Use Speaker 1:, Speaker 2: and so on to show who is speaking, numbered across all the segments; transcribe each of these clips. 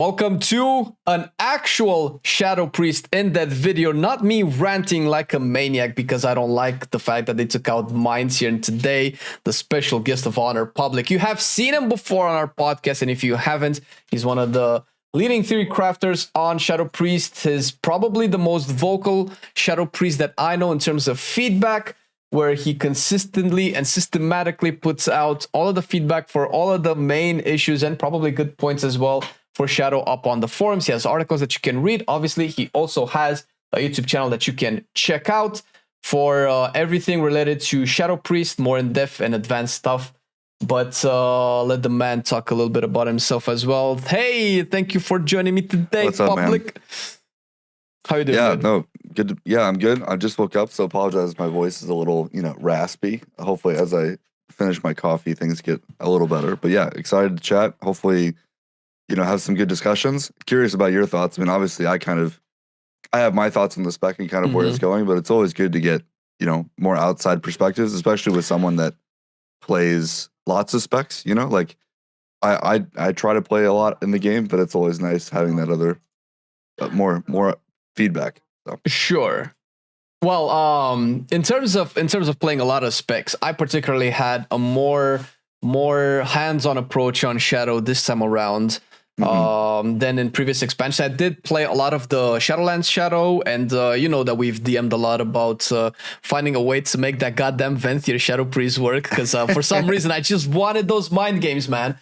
Speaker 1: Welcome to an actual Shadow Priest in that video, not me ranting like a maniac because I don't like the fact that they took out mines here. And today, the special guest of honor, Publik. You have seen him before on our podcast, and if you haven't, he's one of the leading theory crafters on Shadow Priest. He's probably the most vocal Shadow Priest that I know in terms of feedback, where he consistently and systematically puts out all of the feedback for all of the main issues and probably good points as well for Shadow up on the forums. He has articles that you can read. Obviously, he also has a YouTube channel that you can check out for everything related to Shadow Priest, more in-depth and advanced stuff. But let the man talk a little bit about himself as well. Hey, thank you for joining me today,
Speaker 2: What's up,
Speaker 1: Publik.
Speaker 2: man?
Speaker 1: How you doing?
Speaker 2: Yeah,
Speaker 1: man?
Speaker 2: no, good. Yeah, I'm good. I just woke up, so apologize if my voice is a little, raspy. Hopefully, as I finish my coffee, things get a little better. But yeah, excited to chat. Hopefully, have some good discussions. Curious about your thoughts. I mean, obviously, I have my thoughts on the spec and kind of where it's going, but it's always good to get, more outside perspectives, especially with someone that plays lots of specs, like I try to play a lot in the game, but it's always nice having that other more feedback. So.
Speaker 1: Sure. Well, in terms of playing a lot of specs, I particularly had a more hands-on approach on Shadow this time around. Than in previous expansions. I did play a lot of the Shadowlands Shadow, and you know that we've DM'd a lot about finding a way to make that goddamn Venthyr Shadow Priest work, because for some reason I just wanted those mind games, man.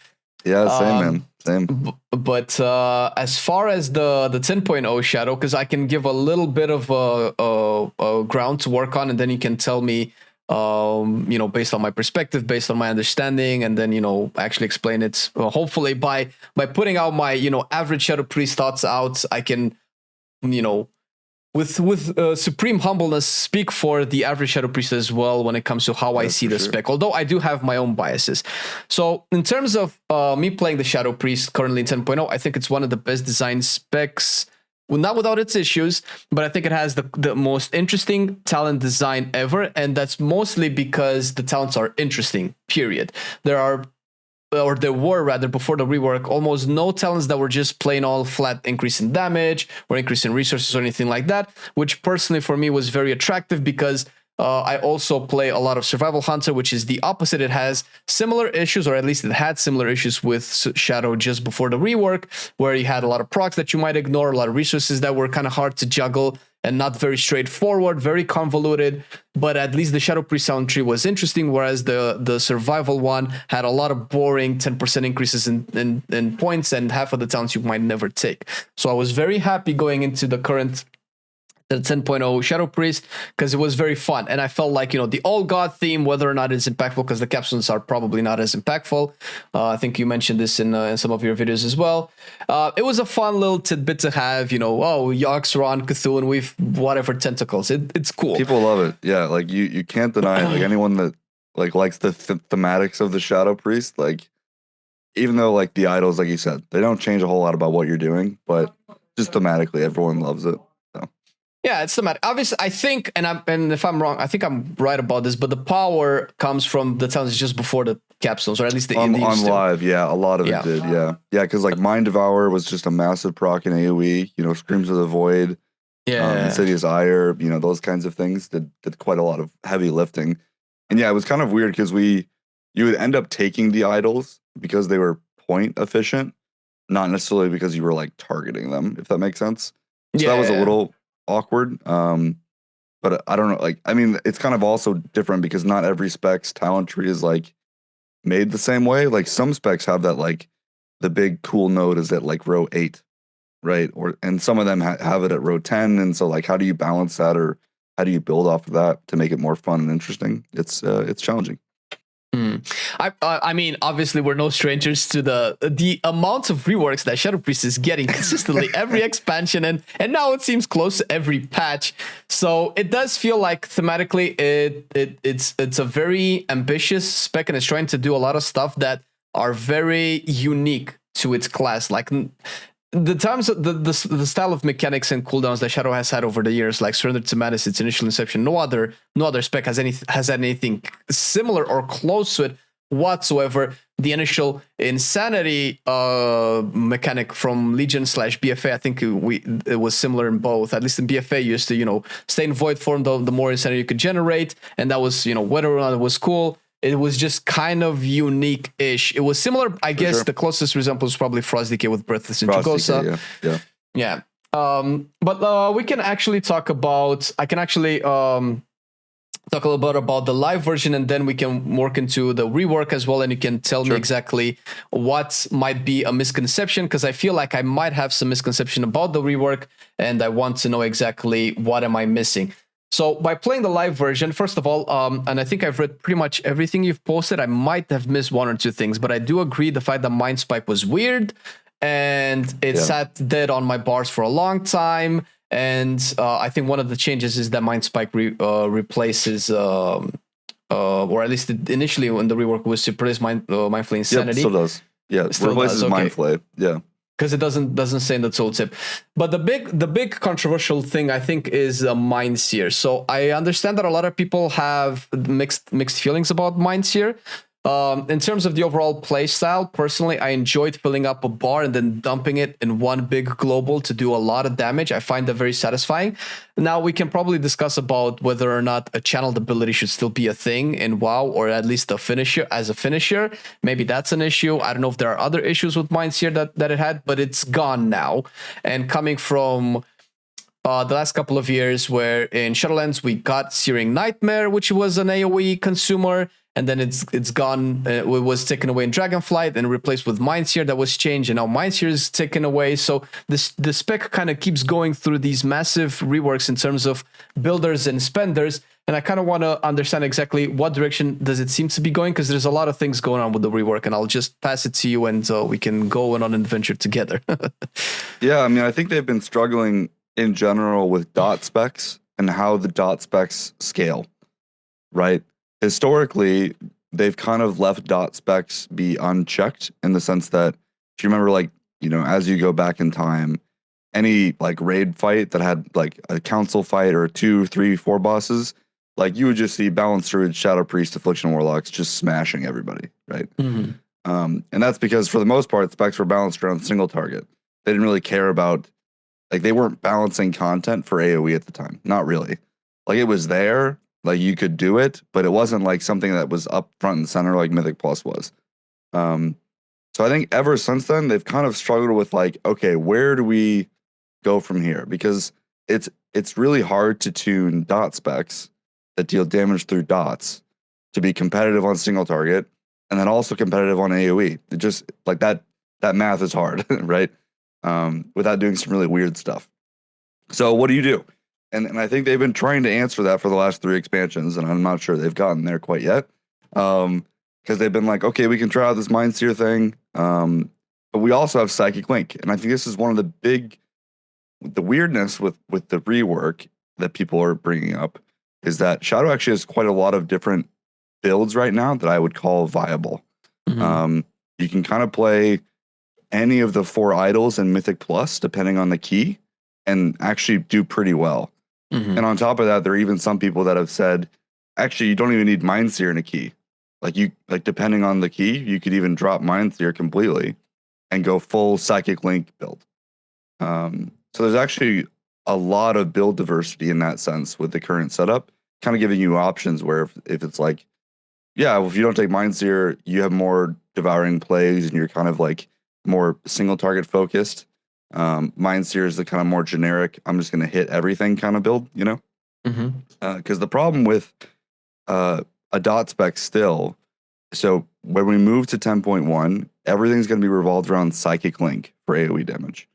Speaker 2: Yeah, same, man. Same.
Speaker 1: But as far as the 10.0 Shadow, because I can give a little bit of a ground to work on, and then you can tell me based on my perspective, based on my understanding, and then actually explain it. Hopefully by putting out my average Shadow Priest thoughts out, I can with supreme humbleness speak for the average Shadow Priest as well when it comes to how I see the spec, although I do have my own biases. So in terms of me playing the Shadow Priest currently in 10.0, I think it's one of the best designed specs. Well, not without its issues, but I think it has the most interesting talent design ever, and that's mostly because the talents are interesting, period. There were rather, before the rework, almost no talents that were just plain all flat increase in damage or increase in resources or anything like that, which personally for me was very attractive because I also play a lot of Survival Hunter, which is the opposite. It has similar issues, or at least it had similar issues with Shadow just before the rework, where you had a lot of procs that you might ignore, a lot of resources that were kind of hard to juggle and not very straightforward, very convoluted. But at least the Shadow Priest sound tree was interesting, whereas the Survival one had a lot of boring 10% increases in points and half of the talents you might never take. So I was very happy going into the current the 10.0 Shadow Priest, because it was very fun, and I felt like the all god theme, whether or not it's impactful, because the capsules are probably not as impactful. I think you mentioned this in some of your videos as well. It was a fun little tidbit to have. Yox, Ron, Cthulhu with whatever tentacles. It's cool.
Speaker 2: People love it. Yeah, like you can't deny it. Like anyone that likes the thematics of the Shadow Priest, like even though like the idols, like you said, they don't change a whole lot about what you're doing, but just thematically, everyone loves it.
Speaker 1: Yeah, it's thematic. Obviously, I think, and if I'm wrong, I think I'm right about this, but the power comes from the talents just before the capsules, or at least
Speaker 2: on live. Yeah, a lot of it did. Yeah, because like Mind Devour was just a massive proc in AoE. Screams of the Void, Insidious Ire, those kinds of things did quite a lot of heavy lifting. And yeah, it was kind of weird because you would end up taking the idols because they were point efficient, not necessarily because you were like targeting them, if that makes sense. So that was a little awkward, but I don't know, it's kind of also different because not every spec's talent tree is like made the same way. Like some specs have that, like the big cool node is at like row 8, right? And some of them have it at row 10, and so like how do you balance that, or how do you build off of that to make it more fun and interesting? It's challenging.
Speaker 1: I mean, obviously, we're no strangers to the amount of reworks that Shadow Priest is getting consistently every expansion, and now it seems close to every patch. So it does feel like thematically it's a very ambitious spec, and it's trying to do a lot of stuff that are very unique to its class. Like the style of mechanics and cooldowns that Shadow has had over the years, like Surrender to Madness, its initial inception, no other spec has anything similar or close to it whatsoever. the initial insanity mechanic from Legion/BFA. I think it was similar in both. At least in BFA, you used to stay in void form, the more insanity you could generate, and that was whether or not it was cool. It was just kind of unique-ish. It was similar, I guess. Sure. The closest example is probably Frost Decay with Breathless Intrigosa. Yeah. But we can actually talk about. I can actually talk a little bit about the live version, and then we can work into the rework as well, and you can tell me exactly what might be a misconception, because I feel like I might have some misconception about the rework, and I want to know exactly what am I missing. So by playing the live version, first of all, and I think I've read pretty much everything you've posted, I might have missed one or two things, but I do agree the fact that Mind Spike was weird, and it sat dead on my bars for a long time. And I think one of the changes is that Mind Spike replaces, or at least initially when the rework was to replace Mindflay Insanity.
Speaker 2: Yep, still does. Yeah, it replaces Mindflay. Yeah.
Speaker 1: Because it doesn't say in the tooltip. But the big controversial thing, I think, is Mind Sear. So I understand that a lot of people have mixed feelings about Mind Sear. In terms of the overall play style, personally, I enjoyed filling up a bar and then dumping it in one big global to do a lot of damage. I find that very satisfying. Now, we can probably discuss about whether or not a channeled ability should still be a thing in WoW, or at least a finisher as a finisher. Maybe that's an issue. I don't know if there are other issues with Mind Sear that it had, but it's gone now. And coming from the last couple of years, where in Shadowlands we got Searing Nightmare, which was an AoE consumer, and then it's gone. It was taken away in Dragonflight and replaced with Mind Sear. That was changed, and now Mind Sear is taken away. So the spec kind of keeps going through these massive reworks in terms of builders and spenders. And I kind of want to understand exactly what direction does it seem to be going, because there's a lot of things going on with the rework, and I'll just pass it to you, and we can go on an adventure together.
Speaker 2: Yeah, I mean, I think they've been struggling in general with dot specs and how the dot specs scale, right? Historically, they've kind of left dot specs be unchecked, in the sense that, if you remember, like, as you go back in time, any like raid fight that had like a council fight or 2, 3, 4 bosses, like you would just see Balanced Druid, Shadow Priest, Affliction Warlocks just smashing everybody, right? Mm-hmm. And that's because for the most part, specs were balanced around single target. They didn't really care about, like, they weren't balancing content for AoE at the time. Not really. Like, it was there. Like, you could do it, but it wasn't like something that was up front and center like Mythic Plus was. So I think ever since then, they've kind of struggled with, like, okay, where do we go from here? Because it's really hard to tune dot specs that deal damage through dots to be competitive on single target, and then also competitive on AoE. It just, like, that math is hard, right? Without doing some really weird stuff. So what do you do? And I think they've been trying to answer that for the last 3 expansions, and I'm not sure they've gotten there quite yet. Because they've been like, okay, we can try out this Mind Sear thing, but we also have Psychic Link. And I think this is one of the weirdness with the rework that people are bringing up, is that Shadow actually has quite a lot of different builds right now that I would call viable. Mm-hmm. You can kind of play any of the 4 idols in Mythic Plus, depending on the key, and actually do pretty well. Mm-hmm. And on top of that, there are even some people that have said, actually, you don't even need Mind Sear in a key. Like, depending on the key, you could even drop Mind Sear completely and go full Psychic Link build. So there's actually a lot of build diversity in that sense with the current setup, kind of giving you options where if it's like, yeah, well, if you don't take Mind Sear, you have more devouring plays and you're kind of like more single target focused. Mind Sear is the kind of more generic, I'm just going to hit everything kind of build, because the problem with a dot spec still, so when we move to 10.1, everything's going to be revolved around Psychic Link for AoE damage.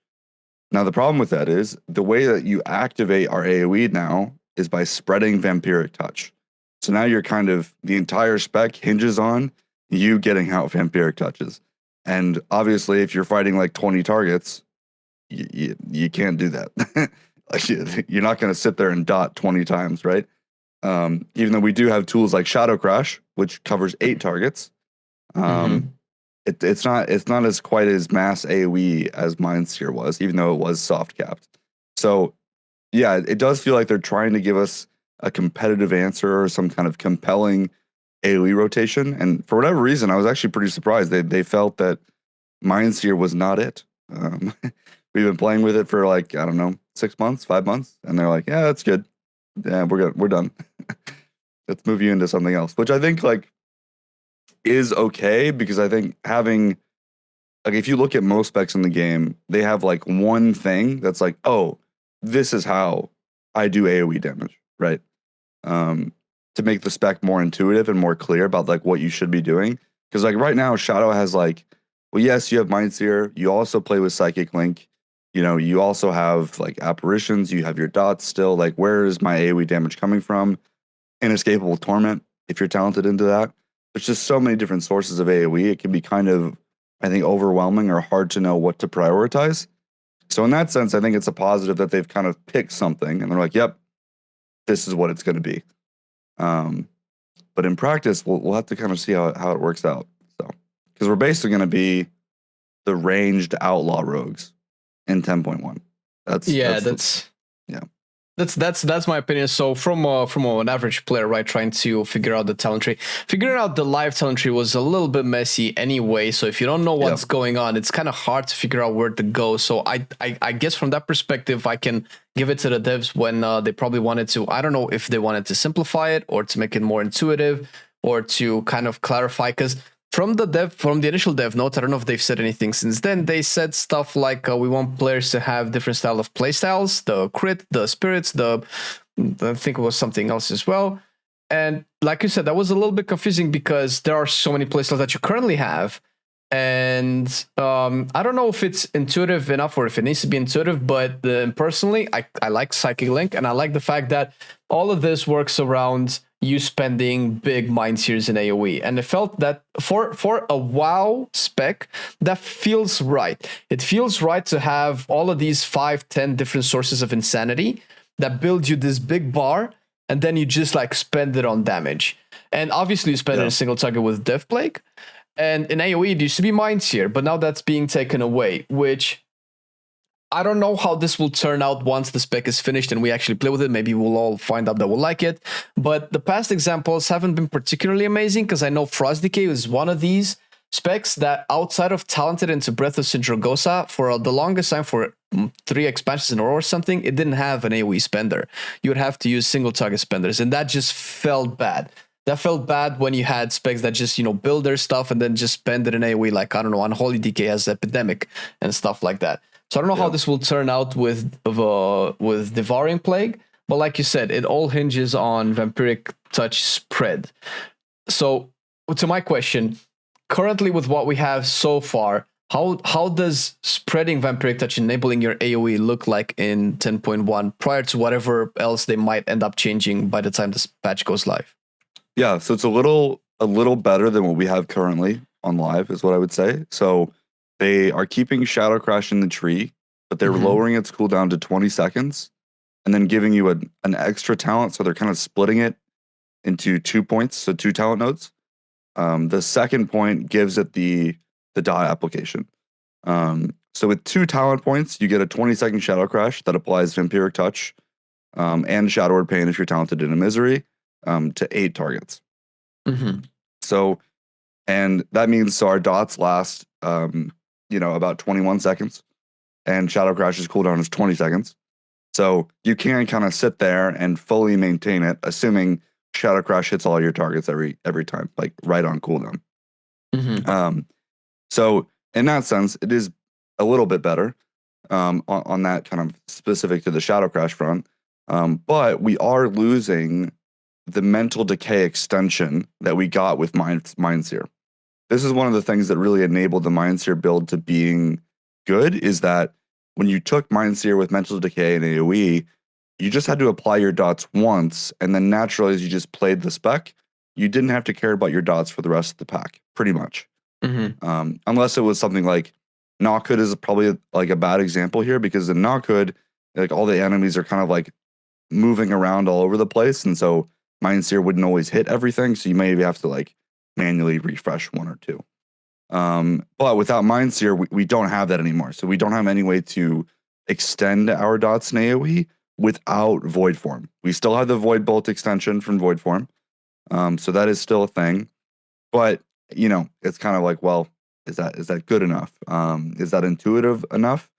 Speaker 2: Now, the problem with that is the way that you activate our AoE now is by spreading Vampiric Touch. So now you're kind of, the entire spec hinges on you getting out Vampiric Touches. And obviously, if you're fighting like 20 targets, you can't do that. Like, you're not going to sit there and dot 20 times, right? Even though we do have tools like Shadow Crash, which covers 8 targets. It's not as quite as mass AoE as Mind Sear was, even though it was soft capped. So yeah, it does feel like they're trying to give us a competitive answer or some kind of compelling AoE rotation, and for whatever reason, I was actually pretty surprised. They felt that Sear was not it. We've been playing with it for like, I don't know, 6 months, 5 months, and they're like, yeah, that's good. Yeah, we're done. Let's move you into something else, which I think like is okay, because I think having like, if you look at most specs in the game, they have like one thing that's like, oh, this is how I do AoE damage, right? To make the spec more intuitive and more clear about like what you should be doing. Because like right now, Shadow has like, well, yes, you have Sear. You also play with Psychic Link. You know, you also have like apparitions. You have your dots still. Like, where is my AoE damage coming from? Inescapable Torment, if you're talented into that. There's just so many different sources of AoE. It can be kind of, I think, overwhelming or hard to know what to prioritize. So in that sense, I think it's a positive that they've kind of picked something and they're like, yep, this is what it's going to be. But in practice, we'll have to kind of see how it works out. So, because we're basically going to be the ranged outlaw rogues in 10.1.
Speaker 1: That's my opinion. So from an average player, right, trying to figure out the talent tree, figuring out the live talent tree was a little bit messy anyway. So if you don't know what's going on, it's kind of hard to figure out where to go. So I guess from that perspective, I can give it to the devs when they probably wanted to. I don't know if they wanted to simplify it or to make it more intuitive or to kind of clarify, because from the initial dev notes, I don't know if they've said anything since then. They said stuff like we want players to have different style of playstyles, the crit, the spirits, I think it was something else as well. And like you said, that was a little bit confusing because there are so many playstyles that you currently have. And I don't know if it's intuitive enough or if it needs to be intuitive, but personally, I like Psychic Link, and I like the fact that all of this works around you spending big mind sears in AoE. And it felt that for a WoW spec, that feels right. It feels right to have all of these 5-10 different sources of insanity that build you this big bar, and then you just like spend it on damage. And obviously you spend it in a single target with Death Plague. And in AoE, it used to be Mind Sear, but now that's being taken away, which I don't know how this will turn out once the spec is finished and we actually play with it. Maybe we'll all find out that we'll like it. But the past examples haven't been particularly amazing, because I know Frost Decay is one of these specs that, outside of Talented into Breath of Sindragosa, for the longest time, for 3 expansions in a row or something, it didn't have an AoE spender. You would have to use single target spenders, and that just felt bad. That felt bad when you had specs that just, build their stuff and then just spend it in AoE, like, I don't know, Unholy Decay has Epidemic and stuff like that. So I don't know how this will turn out with Devouring Plague, but like you said, it all hinges on Vampiric Touch spread. So to my question, currently with what we have so far, how does spreading Vampiric Touch, enabling your AoE, look like in 10.1 prior to whatever else they might end up changing by the time this patch goes live?
Speaker 2: Yeah, so it's a little better than what we have currently on live, is what I would say. So they are keeping Shadow Crash in the tree, but they're lowering its cooldown to 20 seconds and then giving you an extra talent. So they're kind of splitting it into 2 points, so 2 talent nodes. The second point gives it the dot application. So with 2 talent points, you get a 20-second Shadow Crash that applies Vampiric Touch and Shadowward Pain if you're talented in a Misery to 8 targets. So, and that means our dots last, about 21 seconds, and Shadow Crash's cooldown is 20 seconds. So you can kind of sit there and fully maintain it, assuming Shadow Crash hits all your targets every time, like right on cooldown. So in that sense, it is a little bit better on that kind of specific to the Shadow Crash front. But we are losing the mental decay extension that we got with Mind Sear. This is one of the things that really enabled the Mind Sear build to being good, is that when you took Mind Sear with mental decay and AoE, you just had to apply your dots once, and then naturally, as you just played the spec, you didn't have to care about your dots for the rest of the pack, pretty much. Unless it was something like Knockhood is probably like a bad example here, because in Knockhood, like all the enemies are kind of like moving around all over the place, and so Mind Sear wouldn't always hit everything, so you maybe have to like manually refresh 1 or 2. But without Mind Sear, we don't have that anymore. So we don't have any way to extend our dots in AoE without Void Form. We still have the Void Bolt extension from Void Form, So that is still a thing. But, it's kind of like, well, is that good enough? Is that intuitive enough?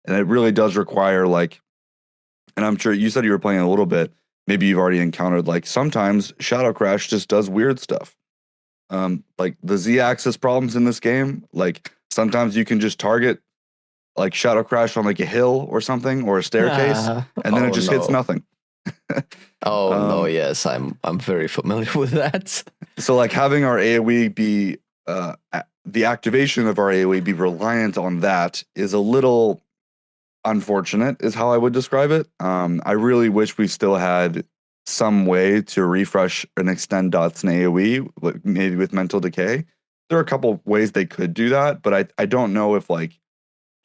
Speaker 2: And it really does require and I'm sure you said you were playing a little bit. Maybe you've already encountered sometimes Shadow Crash just does weird stuff. Like the Z-axis problems in this game. Sometimes you can just target Shadow Crash on a hill or something or a staircase, and then it just hits nothing.
Speaker 1: No, yes, I'm very familiar with that.
Speaker 2: So having our AoE be the activation of our AoE be reliant on that is a little unfortunate, is how I would describe it. I really wish we still had some way to refresh and extend dots in AoE, maybe with Mental Decay. There are a couple ways they could do that, but I don't know if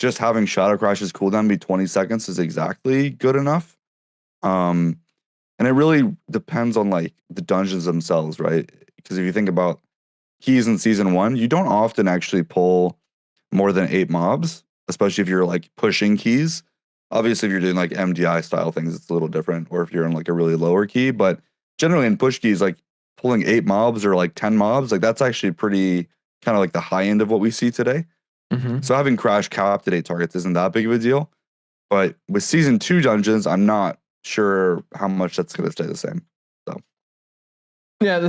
Speaker 2: just having Shadow Crash's cooldown be 20 seconds is exactly good enough. And it really depends on the dungeons themselves, right? Because if you think about keys in Season 1, you don't often actually pull more than 8 mobs, especially if you're pushing keys. Obviously, if you're doing MDI style things, it's a little different, or if you're in a really lower key. But generally in push keys, pulling 8 mobs or 10 mobs, that's actually pretty kind of the high end of what we see today.
Speaker 1: Mm-hmm.
Speaker 2: So having Crash capped at 8 targets isn't that big of a deal. But with Season 2 dungeons, I'm not sure how much that's going to stay the same. So
Speaker 1: yeah,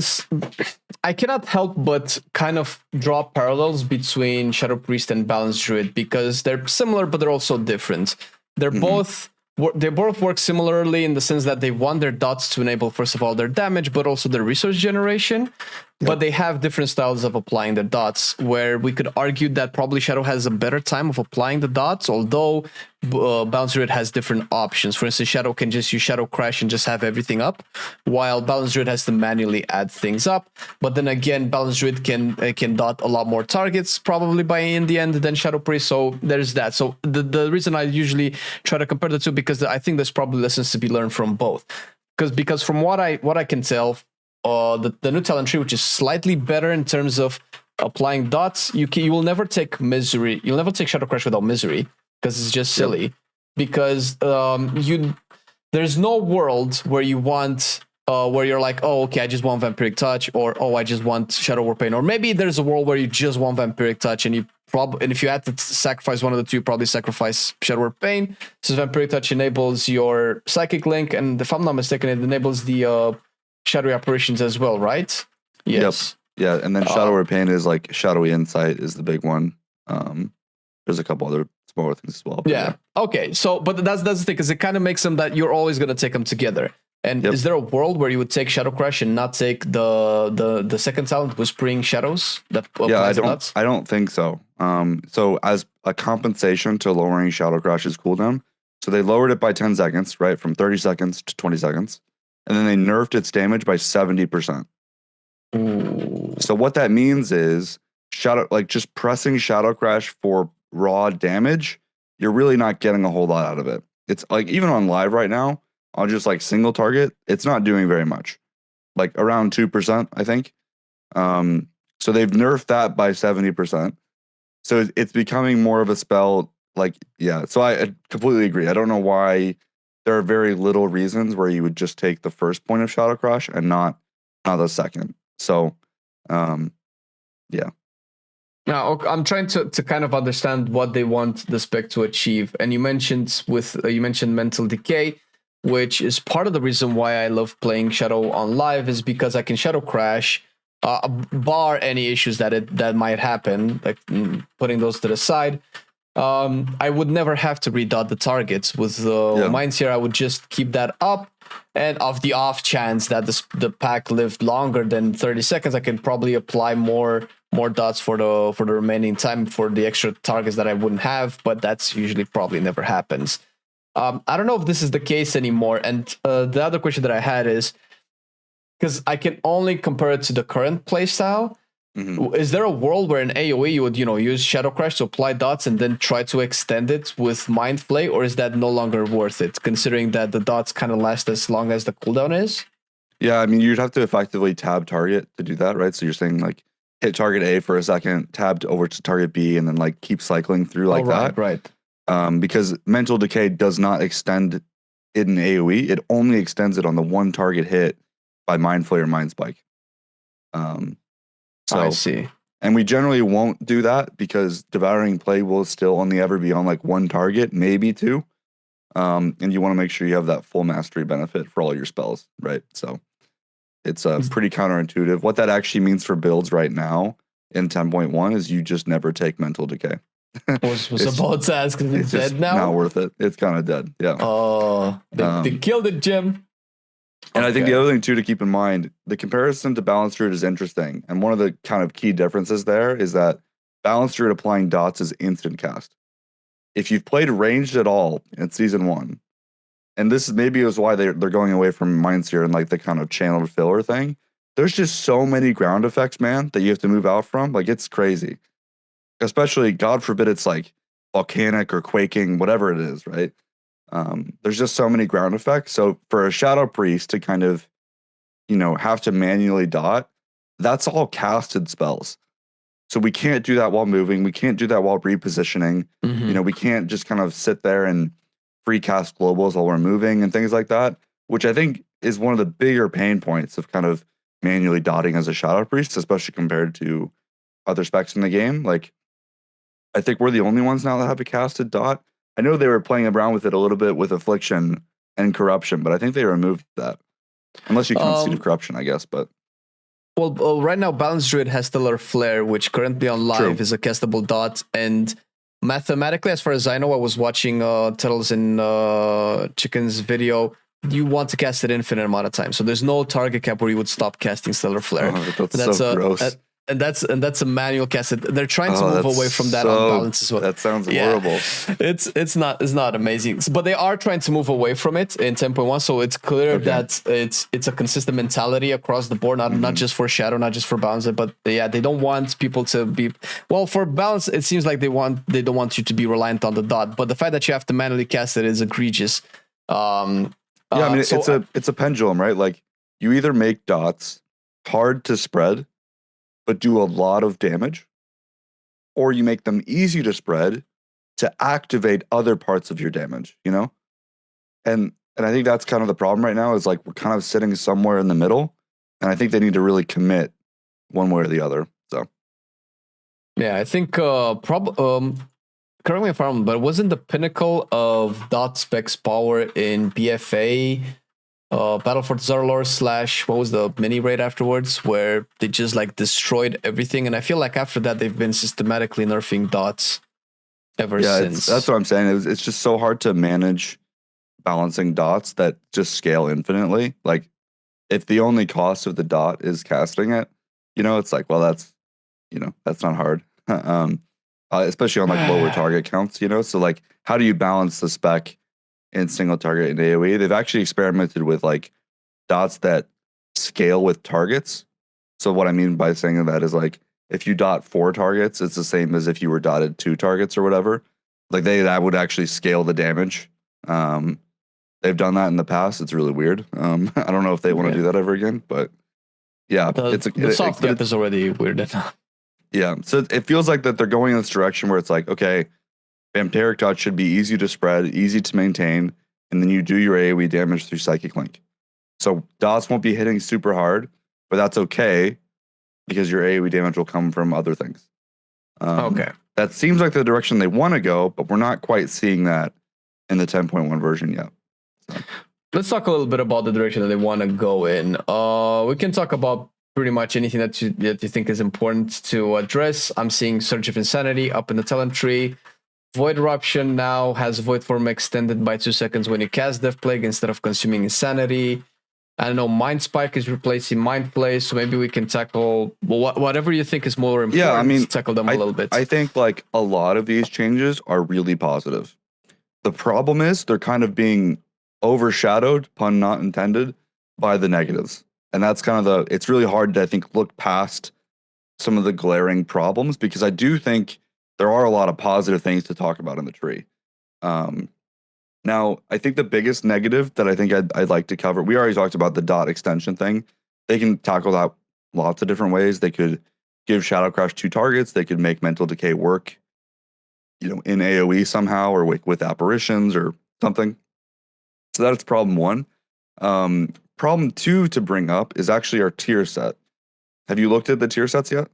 Speaker 1: I cannot help but kind of draw parallels between Shadow Priest and Balanced Druid, because they're similar but they're also different. They're both work similarly in the sense that they want their dots to enable, first of all, their damage, but also their resource generation. Yep. But they have different styles of applying the dots, where we could argue that probably Shadow has a better time of applying the dots, although Balanced Druid has different options. For instance, Shadow can just use Shadow Crash and just have everything up, while Balanced Druid has to manually add things up. But then again, Balanced Druid can dot a lot more targets probably in the end than Shadow Priest, so there's that. So the reason I usually try to compare the two, because I think there's probably lessons to be learned from both. Because from what I can tell, the new talent tree, which is slightly better in terms of applying dots, you will never take Misery. You'll never take Shadow Crash without Misery, because it's just silly. Yep. Because there's no world where you want where you're oh, okay, I just want Vampiric Touch, or oh, I just want Shadow War Pain, or maybe there's a world where you just want Vampiric Touch, and if you had to sacrifice one of the two, you probably sacrifice Shadow War Pain, since Vampiric Touch enables your Psychic Link, and if I'm not mistaken, it enables the Shadowy Apparitions as well, right? Yes.
Speaker 2: Yep. Yeah, and then Shadow War Pain is Shadowy Insight is the big one. There's a couple other smaller things as well.
Speaker 1: Yeah. Okay. So, but that's the thing, because it kind of makes them that you're always going to take them together. And is there a world where you would take Shadow Crash and not take the second talent, Whispering Shadows?
Speaker 2: I don't think so. So as a compensation to lowering Shadow Crash's cooldown, so they lowered it by 10 seconds, right, from 30 seconds to 20 seconds, and then they nerfed its damage by 70%.
Speaker 1: Ooh.
Speaker 2: So what that means is just pressing Shadow Crash for raw damage, you're really not getting a whole lot out of it. It's even on live right now, on just single target, it's not doing very much, around 2%, I think. So they've nerfed that by 70%. So it's becoming more of a spell. So I completely agree. I don't know why there are very little reasons where you would just take the first point of Shadow Crash and not the second. So, yeah.
Speaker 1: Now, I'm trying to kind of understand what they want the spec to achieve. And you mentioned Mental Decay, which is part of the reason why I love playing Shadow on live, is because I can Shadow Crash, bar any issues that might happen, putting those to the side. I would never have to redot the targets. With Mind Sear, I would just keep that up, and of the off chance that the pack lived longer than 30 seconds, I can probably apply more dots for the remaining time for the extra targets that I wouldn't have, but that's usually probably never happens. I don't know if this is the case anymore. And the other question that I had is, because I can only compare it to the current playstyle, is there a world where in AoE you would use Shadow Crash to apply dots and then try to extend it with Mind Flay, or is that no longer worth it, considering that the dots kind of last as long as the cooldown is?
Speaker 2: Yeah, I mean, you'd have to effectively tab target to do that, right? So you're saying hit target A for a second, tabbed over to target B, and then keep cycling through that.
Speaker 1: Right.
Speaker 2: Because Mental Decay does not extend it in AoE. It only extends it on the one target hit by Mind Flay or Mind Spike. So
Speaker 1: I see.
Speaker 2: And we generally won't do that because Devouring Play will still only ever be on like one target, maybe two. And you want to make sure you have that full mastery benefit for all your spells, right? So it's pretty counterintuitive. What that actually means for builds right now in 10.1 is you just never take Mental Decay.
Speaker 1: was about to ask because it's dead now?
Speaker 2: Not worth it. It's kind of dead, yeah.
Speaker 1: Oh, they killed it, Jim.
Speaker 2: And I think the other thing, too, to keep in mind, the comparison to Balanced Druid is interesting. And one of the kind of key differences there is that Balanced Druid applying dots is instant cast. If you've played ranged at all in Season 1, and this is maybe is why they're going away from Mindseer and like the kind of channeled filler thing, there's just so many ground effects, man, that you have to move out from. Like, it's crazy. Especially, God forbid, it's like volcanic or quaking, whatever it is, right? There's just so many ground effects. So for a Shadow Priest to kind of, have to manually dot, that's all casted spells. So we can't do that while moving. We can't do that while repositioning.
Speaker 1: Mm-hmm.
Speaker 2: We can't just kind of sit there and free cast globals while we're moving and things like that, which I think is one of the bigger pain points of kind of manually dotting as a Shadow Priest, especially compared to other specs in the game. Like, I think we're the only ones now that have a casted dot. I know they were playing around with it a little bit with Affliction and Corruption, but I think they removed that. Unless you count Seed of Corruption, I guess. But
Speaker 1: well, right now, Balanced Druid has Stellar Flare, which currently on live is a castable dot. And mathematically, as far as I know, I was watching Turtles and Chicken's video. You want to cast it infinite amount of time. So there's no target cap where you would stop casting Stellar Flare.
Speaker 2: Oh, that's so gross.
Speaker 1: And that's a manual cast. They're trying to move away from that on balance as well.
Speaker 2: That sounds horrible.
Speaker 1: It's not amazing, but they are trying to move away from it in 10.1. So it's clear that it's a consistent mentality across the board, not just for Shadow, not just for balance, but they don't want people to be for balance. It seems like they don't want you to be reliant on the dot, but the fact that you have to manually cast it is egregious.
Speaker 2: It's a pendulum, right? Like you either make dots hard to spread but do a lot of damage, or you make them easy to spread to activate other parts of your damage, And I think that's kind of the problem right now is like we're kind of sitting somewhere in the middle, and I think they need to really commit one way or the other. So,
Speaker 1: yeah, I think correct me if I'm wrong, but wasn't the pinnacle of dot specs power in BFA Battle for Zarlor / what was the mini raid afterwards, where they just like destroyed everything? And I feel like after that they've been systematically nerfing dots ever since.
Speaker 2: That's what I'm saying. It's just so hard to manage balancing dots that just scale infinitely. Like if the only cost of the dot is casting it, it's like, well, that's not hard. Especially on like lower target counts, So like, how do you balance the spec in single target and AoE? They've actually experimented with like dots that scale with targets. So what I mean by saying that is like if you dot 4 targets, it's the same as if you were dotted 2 targets or whatever. Like that would actually scale the damage. They've done that in the past. It's really weird. I don't know if they want to do that ever again, but yeah,
Speaker 1: the soft gap is already weird enough.
Speaker 2: Yeah, so it feels like that they're going in this direction where it's like, okay, Vampiric Dot should be easy to spread, easy to maintain, and then you do your AoE damage through Psychic Link. So dots won't be hitting super hard, but that's okay because your AoE damage will come from other things.
Speaker 1: Okay.
Speaker 2: That seems like the direction they want to go, but we're not quite seeing that in the 10.1 version yet. So.
Speaker 1: Let's talk a little bit about the direction that they want to go in. We can talk about pretty much anything that you think is important to address. I'm seeing Surge of Insanity up in the talent tree. Void Eruption now has Void Form extended by 2 seconds when you cast Death Plague instead of consuming Insanity. I don't know, Mind Spike is replacing Mind Play, so maybe we can tackle whatever you think is more important.
Speaker 2: Yeah, I mean,
Speaker 1: tackle them a little bit.
Speaker 2: I think like a lot of these changes are really positive. The problem is they're kind of being overshadowed, pun not intended, by the negatives. And that's kind of it's really hard to, I think, look past some of the glaring problems because I do think there are a lot of positive things to talk about in the tree. Now, I think the biggest negative that I think I'd like to cover, we already talked about the dot extension thing. They can tackle that lots of different ways. They could give Shadow Crash 2 targets. They could make Mental Decay work, in AoE somehow or with apparitions or something. So that's problem 1. Problem 2 to bring up is actually our tier set. Have you looked at the tier sets yet?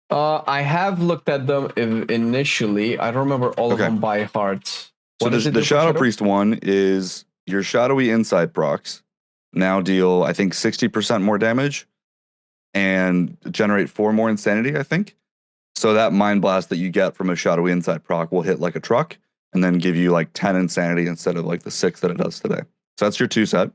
Speaker 1: I have looked at them initially. I don't remember all of them by heart.
Speaker 2: So the Shadow Priest one is your shadowy insight procs now deal, I think, 60% more damage and generate 4 more insanity, I think. So that Mind Blast that you get from a shadowy insight proc will hit like a truck and then give you like 10 insanity instead of like the 6 that it does today. So that's your 2 set.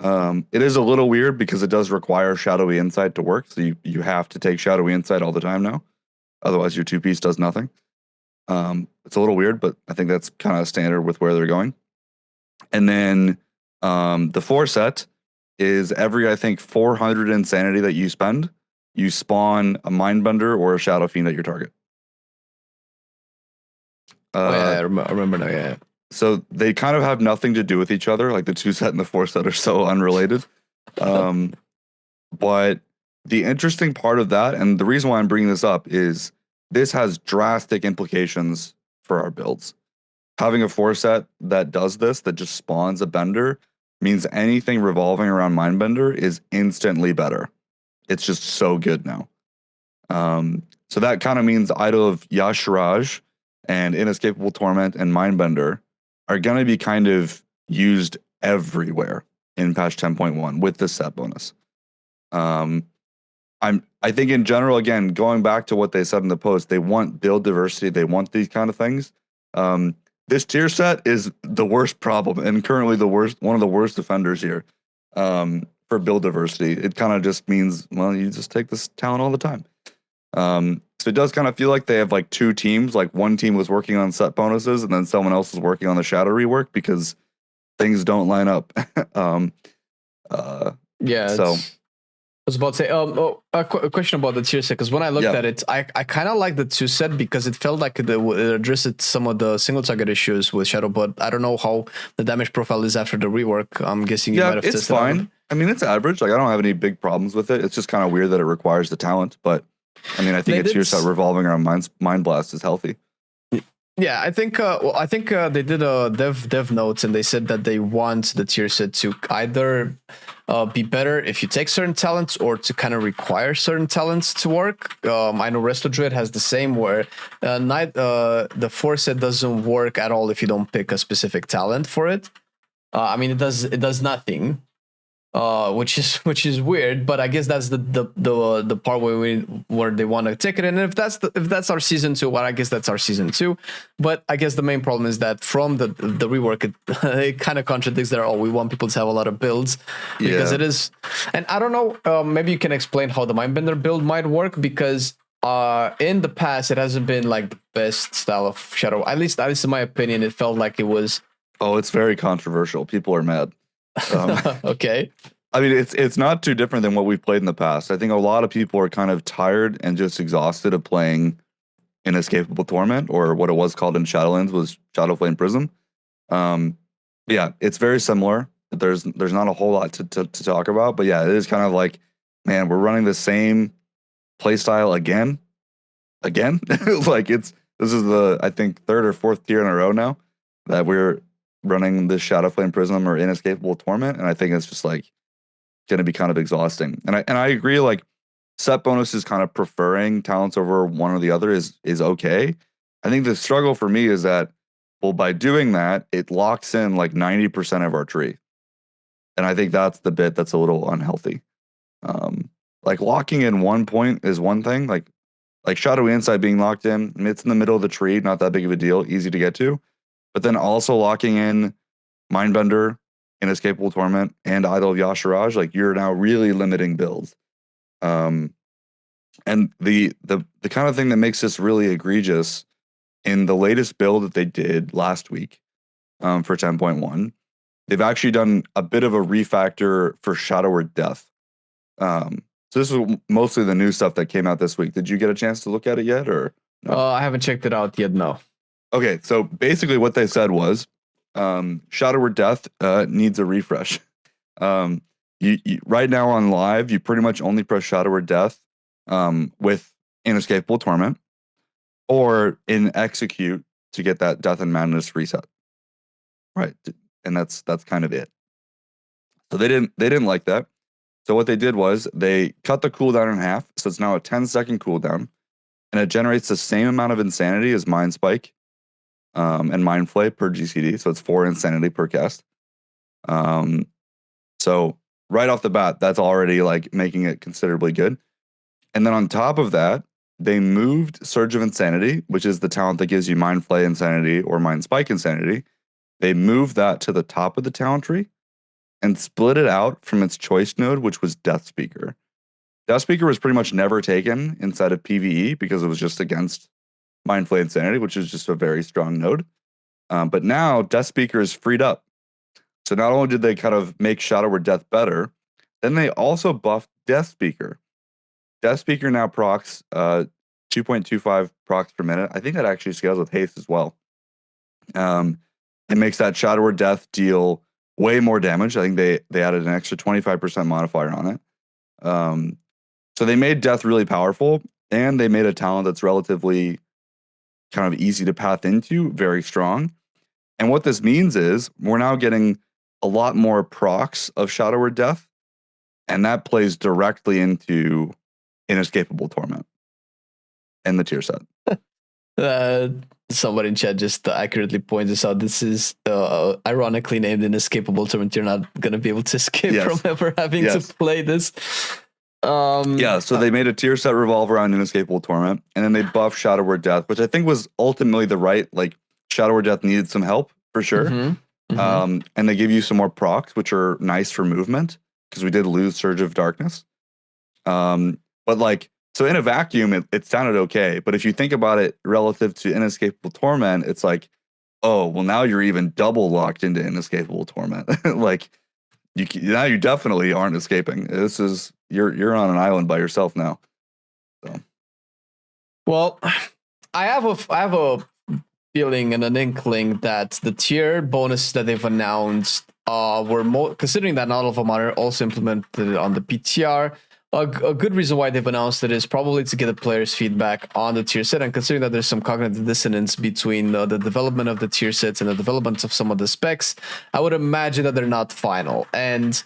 Speaker 2: It is a little weird because it does require shadowy insight to work. So you have to take shadowy insight all the time now. Otherwise your 2-piece does nothing. It's a little weird, but I think that's kind of standard with where they're going. And then the 4 set is every, I think, 400 insanity that you spend, you spawn a Mindbender or a Shadow Fiend at your target.
Speaker 1: I remember now, yeah.
Speaker 2: So they kind of have nothing to do with each other. Like the 2 set and the 4 set are so unrelated. But the interesting part of that, and the reason why I'm bringing this up, is this has drastic implications for our builds. Having a 4 set that does this, that just spawns a bender, means anything revolving around Mindbender is instantly better. It's just so good now. So that kind of means Idol of Yasharaj and Inescapable Torment and Mindbender are going to be kind of used everywhere in patch 10.1 with this set bonus. I think in general, again, going back to what they said in the post, they want build diversity. They want these kind of things. This tier set is the worst problem and currently one of the worst defenders here for build diversity. It kind of just means, well, you just take this talent all the time. So it does kind of feel like they have like 2 teams. Like one team was working on set bonuses and then someone else was working on the shadow rework because things don't line up.
Speaker 1: Yeah. So I was about to say, a question about the tier set, because when I looked at it, I kind of like the 2 set because it felt like it addressed some of the single target issues with Shadow, but I don't know how the damage profile is after the rework. I'm guessing you might have tested it.
Speaker 2: It's fine. I mean, it's average. Like, I don't have any big problems with it. It's just kind of weird that it requires the talent, but I mean, I think a tier set revolving around Mind Blast is healthy.
Speaker 1: Yeah, I think they did a dev notes and they said that they want the tier set to either be better if you take certain talents or to kind of require certain talents to work. I know Resto Druid has the same where the 4 set doesn't work at all if you don't pick a specific talent for it. I mean, it does nothing. Which is weird, but I guess that's the part where they want to take it. And if that's our season 2, well, I guess that's our season 2. But I guess the main problem is that from the rework, it kind of contradicts that. Oh, we want people to have a lot of builds because it is. And I don't know. Maybe you can explain how the Mindbender build might work, because in the past it hasn't been like the best style of Shadow. At least in my opinion, it felt like it was.
Speaker 2: Oh, it's very controversial. People are mad.
Speaker 1: Okay.
Speaker 2: I mean, it's not too different than what we've played in the past. I think a lot of people are kind of tired and just exhausted of playing Inescapable Torment, or what it was called in Shadowlands was Shadowflame Prism. Yeah, it's very similar. There's not a whole lot to talk about, but yeah, it is kind of like, man, we're running the same playstyle again. Like this is the, I think, 3rd or 4th tier in a row now that we're running the Shadowflame Prism or Inescapable Torment, and I think it's just like going to be kind of exhausting. And I agree, like set bonuses kind of preferring talents over one or the other is okay. I think the struggle for me is that, well, by doing that, it locks in like 90% of our tree. And I think that's the bit that's a little unhealthy. Like locking in 1 point is one thing, like Shadowy Insight being locked in, it's in the middle of the tree, not that big of a deal, easy to get to. But then also locking in Mindbender, Inescapable Torment, and Idol of Yasharaj, like you're now really limiting builds. And the kind of thing that makes this really egregious in the latest build that they did last week for 10.1, they've actually done a bit of a refactor for Shadow or Death. So this is mostly the new stuff that came out this week. Did you get a chance to look at it yet, or no?
Speaker 1: I haven't checked it out yet, no.
Speaker 2: Okay, so basically what they said was Shadow or Death needs a refresh. You right now on live, you pretty much only press Shadow or Death with Inescapable Torment or in Execute to get that Death and Madness reset. Right, and that's kind of it. So they didn't like that. So what they did was they cut the cooldown in half. So it's now a 10-second cooldown. And it generates the same amount of insanity as Mind Spike and Mind Flay per GCD. So it's 4 insanity per cast. So right off the bat, that's already like making it considerably good. And then on top of that, they moved Surge of Insanity, which is the talent that gives you Mind Flay Insanity or Mind Spike Insanity. They moved that to the top of the talent tree and split it out from its choice node, which was Death Speaker. Death Speaker was pretty much never taken inside of PvE because it was just against Mind Flay Insanity, which is just a very strong node. But now Death Speaker is freed up. So not only did they kind of make Shadow Word Death better, then they also buffed Death Speaker. Death Speaker now procs 2.25 procs per minute. I think that actually scales with haste as well. It makes that Shadow Word Death deal way more damage. I think they added an extra 25% modifier on it. So they made Death really powerful, and they made a talent that's relatively kind of easy to path into, very strong. And what this means is we're now getting a lot more procs of Shadow Word Death, and that plays directly into Inescapable Torment and the tier set.
Speaker 1: Someone in chat just accurately points this out. This is ironically named Inescapable Torment. You're not going to be able to escape from ever having to play this.
Speaker 2: So they made a tier set revolve around Inescapable Torment, and then they buffed Shadow Word Death, which I think was ultimately the right, like, Shadow Word Death needed some help for sure. And they give you some more procs, which are nice for movement, because we did lose Surge of Darkness. But like, so in a vacuum, it sounded okay. But if you think about it relative to Inescapable Torment, it's like, oh, well, now you're even double locked into Inescapable Torment. Like, now you definitely aren't escaping. This is you're on an island by yourself now. So,
Speaker 1: well, I have a feeling and an inkling that the tier bonuses that they've announced were more, considering that not all of them are also implemented on the PTR. A good reason why they've announced it is probably to get the players' feedback on the tier set, and considering that there's some cognitive dissonance between the development of the tier sets and the development of some of the specs, I would imagine that they're not final. And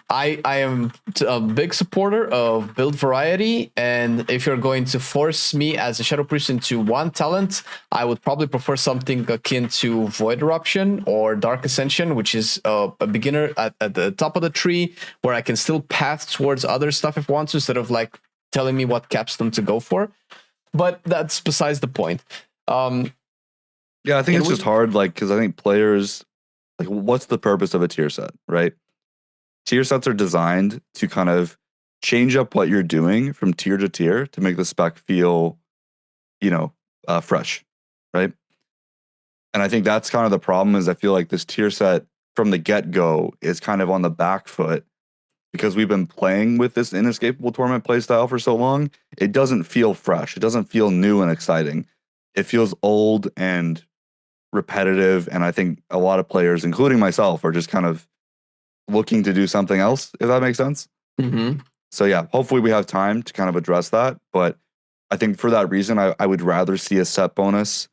Speaker 1: I am a big supporter of build variety, and if you're going to force me as a Shadow Priest into one talent, I would probably prefer something akin to Void Eruption or Dark Ascension, which is a beginner at the top of the tree, where I can still path towards other stuff if I want to, instead of like telling me what capstone to go for. But that's besides the point.
Speaker 2: Yeah, I think it's just hard, like, because I think players, like, what's the purpose of a tier set, right? Tier sets are designed to kind of change up what you're doing from tier to tier to make the spec feel, fresh, right? And I think that's kind of the problem, is I feel like this tier set from the get-go is kind of on the back foot because we've been playing with this Inescapable Torment playstyle for so long. It doesn't feel fresh. It doesn't feel new and exciting. It feels old and repetitive, and I think a lot of players, including myself, are just kind of looking to do something else, if that makes sense. So yeah, hopefully we have time to kind of address that. But I think for that reason, I would rather see a set bonus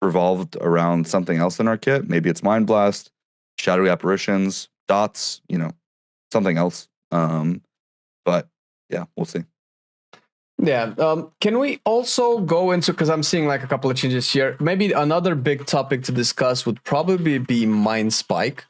Speaker 2: revolved around something else in our kit. Maybe it's Mind Blast, Shadowy Apparitions, Dots, something else. But yeah, we'll see.
Speaker 1: Yeah. Can we also go into, because I'm seeing like a couple of changes here, maybe another big topic to discuss would probably be Mind Spike.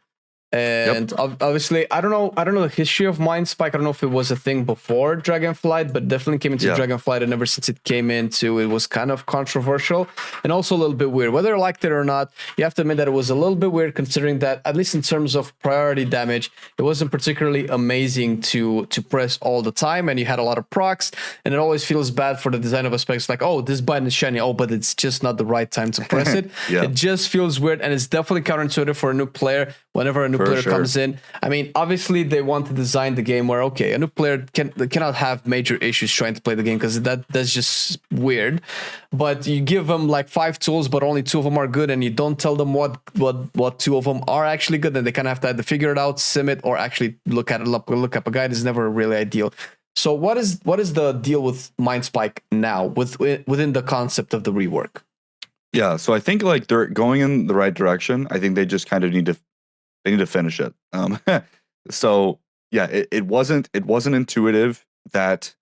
Speaker 1: And obviously, I don't know the history of Mind Spike. I don't know if it was a thing before Dragonflight, but definitely came into Dragonflight, and ever since it came into, it was kind of controversial and also a little bit weird. Whether you liked it or not, you have to admit that it was a little bit weird, considering that, at least in terms of priority damage, it wasn't particularly amazing to press all the time, and you had a lot of procs, and it always feels bad for the design of a spec. It's like, oh, this button is shiny, but it's just not the right time to press it. It just feels weird, and it's definitely counterintuitive for a new player. Whenever a new player comes in, I mean, obviously they want to design the game where, okay, a new player cannot have major issues trying to play the game, because that's just weird. But you give them like 5 tools, but only 2 of them are good, and you don't tell them what 2 of them are actually good, then they kind of have to either figure it out, sim it, or actually look up a guide. Is never really ideal. So what is the deal with Mind Spike now within the concept of the rework?
Speaker 2: Yeah, so I think like they're going in the right direction. I think they just kind of need to finish it. So yeah, it wasn't intuitive that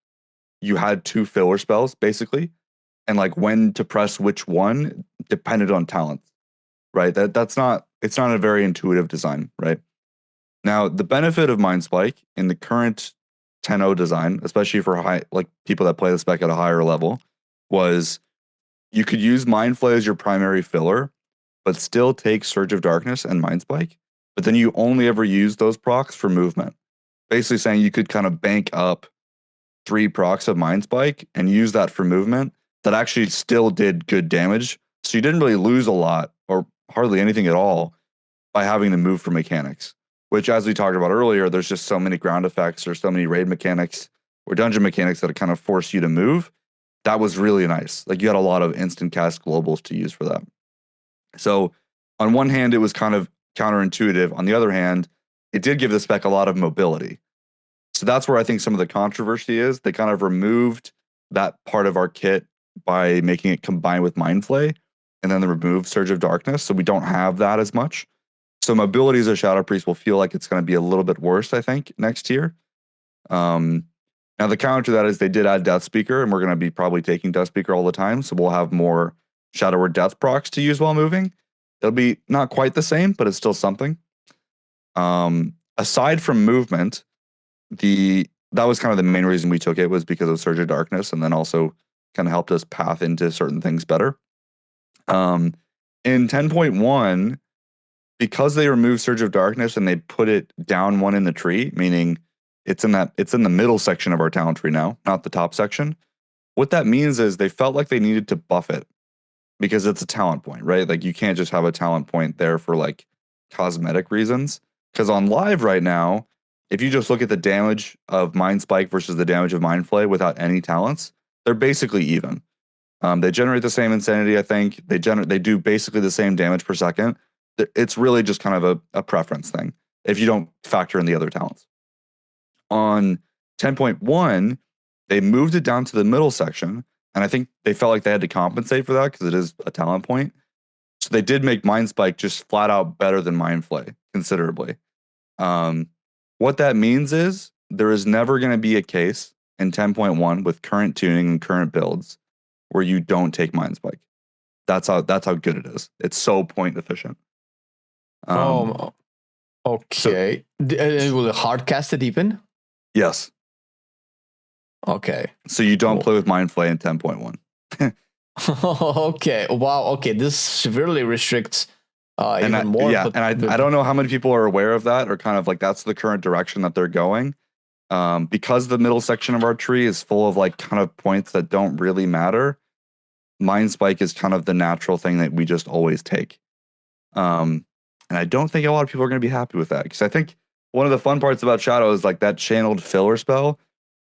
Speaker 2: you had 2 filler spells basically, and like when to press which one depended on talent, right? It's not a very intuitive design, right? Now, the benefit of Mind Spike in the current 10.0 design, especially for people that play the spec at a higher level, was you could use Mind Flay as your primary filler, but still take Surge of Darkness and Mind Spike. But then you only ever use those procs for movement. Basically saying you could kind of bank up 3 procs of Mind Spike and use that for movement that actually still did good damage. So you didn't really lose a lot or hardly anything at all by having to move for mechanics, which, as we talked about earlier, there's just so many ground effects or so many raid mechanics or dungeon mechanics that kind of force you to move. That was really nice. Like, you had a lot of instant cast globals to use for that. So on one hand, it was kind of counterintuitive. On the other hand, it did give the spec a lot of mobility. So that's where I think some of the controversy is. They kind of removed that part of our kit by making it combine with Mind Flay, and then they removed Surge of Darkness, so we don't have that as much. So mobility as a Shadow Priest will feel like it's going to be a little bit worse, I think, next year. Now, the counter to that is they did add Death Speaker, and we're going to be probably taking Death Speaker all the time, so we'll have more Shadow Word Death procs to use while moving. It'll be not quite the same, but it's still something. Aside from movement, that was kind of the main reason we took it, was because of Surge of Darkness, and then also kind of helped us path into certain things better. In 10.1, because they removed Surge of Darkness and they put it down 1 in the tree, meaning it's in the middle section of our talent tree now, not the top section. What that means is they felt like they needed to buff it because it's a talent point, right? Like, you can't just have a talent point there for like cosmetic reasons. Because on live right now, if you just look at the damage of Mind Spike versus the damage of Mind Flay without any talents, they're basically even. They generate the same insanity, I think. They do basically the same damage per second. It's really just kind of a preference thing if you don't factor in the other talents. On 10.1, they moved it down to the middle section, and I think they felt like they had to compensate for that because it is a talent point. So they did make Mind Spike just flat out better than Mind Flay considerably. What that means is there is never going to be a case in 10.1 with current tuning and current builds where you don't take Mind Spike. That's how good it is. It's so point efficient.
Speaker 1: Okay. So, will it hard cast it even?
Speaker 2: Yes.
Speaker 1: Okay.
Speaker 2: So you don't play with Mind Flay in 10.1.
Speaker 1: Okay. Wow. Okay. This severely restricts even more.
Speaker 2: Yeah, and I don't know how many people are aware of that, or kind of like that's the current direction that they're going. Because the middle section of our tree is full of like kind of points that don't really matter, Mind Spike is kind of the natural thing that we just always take. And I don't think a lot of people are going to be happy with that, because I think one of the fun parts about Shadow is like that channeled filler spell.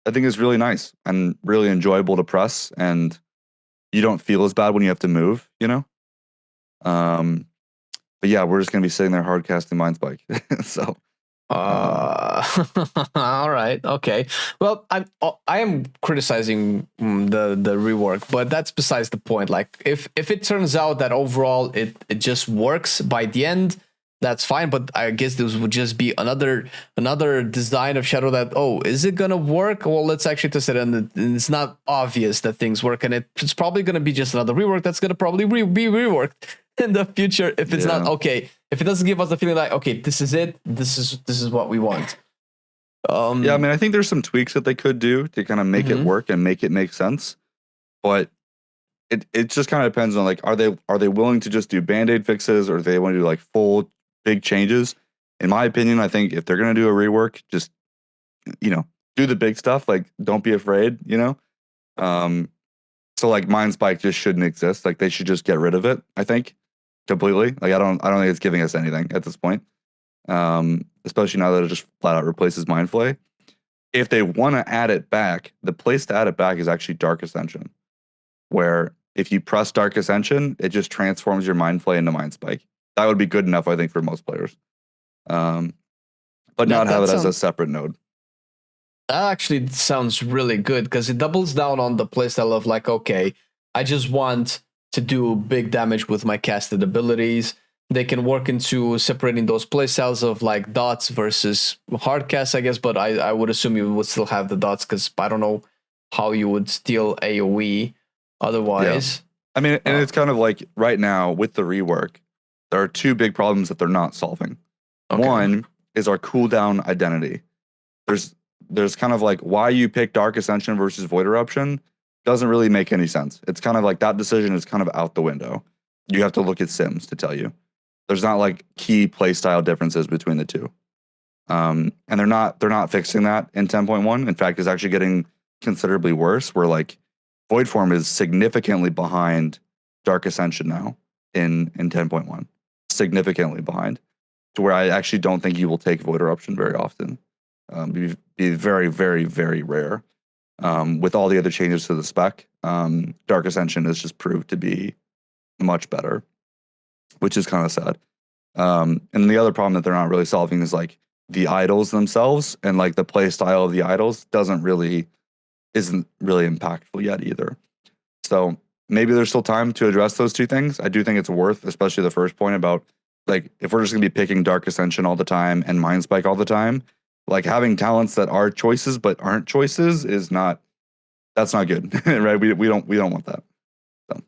Speaker 2: I think is really nice and really enjoyable to press, and you don't feel as bad when you have to move, you know? But yeah, we're just going to be sitting there hard casting Mind Spike. So.
Speaker 1: All right. Okay. Well, I am criticizing the rework, but that's besides the point. Like, if it turns out that overall it just works by the end, that's fine. But I guess this would just be another design of Shadow that, oh, is it gonna work? Well, let's actually test it, and it's not obvious that things work, and it's probably gonna be just another rework that's gonna probably be reworked in the future if it's not okay. If it doesn't give us the feeling like, okay, this is it, this is what we want.
Speaker 2: Yeah, I mean, I think there's some tweaks that they could do to kind of make it work and make it make sense, but it just kind of depends on like, are they willing to just do band-aid fixes, or do they want to do like full big changes? In my opinion, I think if they're gonna do a rework, just do the big stuff. Like, don't be afraid, So like Mind Spike just shouldn't exist. Like, they should just get rid of it, I think, completely. Like, I don't think it's giving us anything at this point. Especially now that it just flat out replaces Mind Flay. If they want to add it back, the place to add it back is actually Dark Ascension, where if you press Dark Ascension, it just transforms your Mind Flay into Mind Spike. That would be good enough, I think, for most players. But not have it as a separate node.
Speaker 1: That actually sounds really good, because it doubles down on the playstyle of like, okay, I just want to do big damage with my casted abilities. they can work into separating those playstyles of like dots versus hardcast, I guess. But I would assume you would still have the dots, because I don't know how you would steal AoE otherwise.
Speaker 2: Yeah. I mean, and it's kind of like right now with the rework, there are two big problems that they're not solving. Okay. One is our cooldown identity. There's kind of like why you pick Dark Ascension versus Void Eruption doesn't really make any sense. It's kind of like that decision is kind of out the window. You have to look at sims to tell you. There's not like key playstyle differences between the two. And they're not fixing that in 10.1. In fact, it's actually getting considerably worse, where like Void Form is significantly behind Dark Ascension now in 10.1. Significantly behind, to where I actually don't think you will take Void Eruption very often. Be very, very, very rare. With all the other changes to the spec, Dark Ascension has just proved to be much better, which is kind of sad. And the other problem that they're not really solving is like the idols themselves, and like the play style of the idols isn't really impactful yet either. So maybe there's still time to address those two things. I do think it's worth, especially the first point about like if we're just gonna be picking Dark Ascension all the time and Mind Spike all the time, like having talents that are choices but aren't choices that's not good, right? We don't want that. So.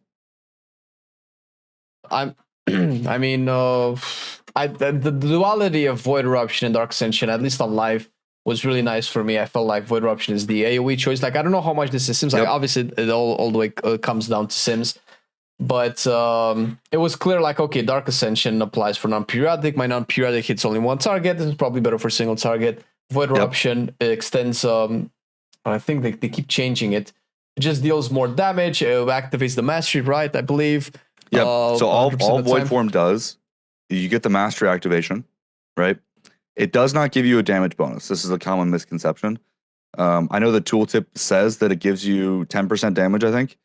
Speaker 1: I mean, the duality of Void Eruption and Dark Ascension, at least on live, was really nice for me. I felt like Void Eruption is the AoE choice. Like I don't know how much this is Sims. Like obviously it all the way comes down to Sims, but it was clear like okay, Dark Ascension applies for non-periodic. My non-periodic hits only one target. This is probably better for single target. Void Eruption extends. I think they keep changing it. It just deals more damage. Activates the mastery, right? I believe.
Speaker 2: Yeah. So all Void Form does, you get the mastery activation, right? It does not give you a damage bonus. This is a common misconception. I know the tooltip says that it gives you 10% damage, I think.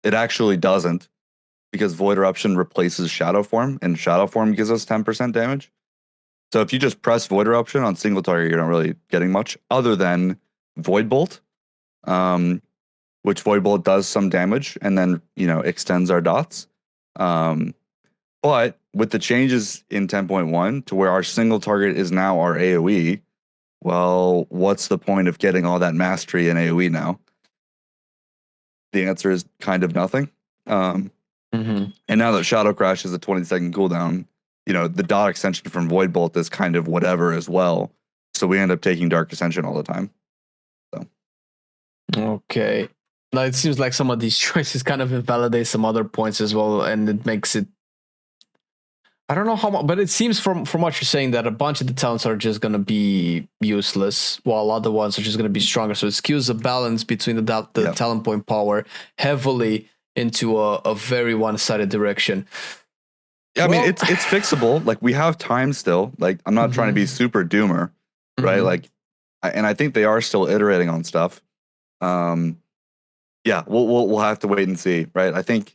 Speaker 2: It actually doesn't, because Void Eruption replaces Shadow Form, and Shadow Form gives us 10% damage. So if you just press Void Eruption on single target, you're not really getting much other than Void Bolt, which Void Bolt does some damage and then, extends our dots. But with the changes in 10.1 to where our single target is now our AoE, well, what's the point of getting all that mastery in AoE now? The answer is kind of nothing. And now that Shadow Crash is a 20-second cooldown, the dot extension from Void Bolt is kind of whatever as well. So we end up taking Dark Ascension all the time. So.
Speaker 1: Okay. Now it seems like some of these choices kind of invalidate some other points as well, and it makes it. I don't know how much, but it seems from what you're saying that a bunch of the talents are just going to be useless, while other ones are just going to be stronger. So it skews the balance between the talent point power heavily into a very one-sided direction.
Speaker 2: Yeah, I mean it's fixable. Like we have time still. Like I'm not trying to be super doomer, right? Like, and I think they are still iterating on stuff. Yeah, we'll have to wait and see, right? I think.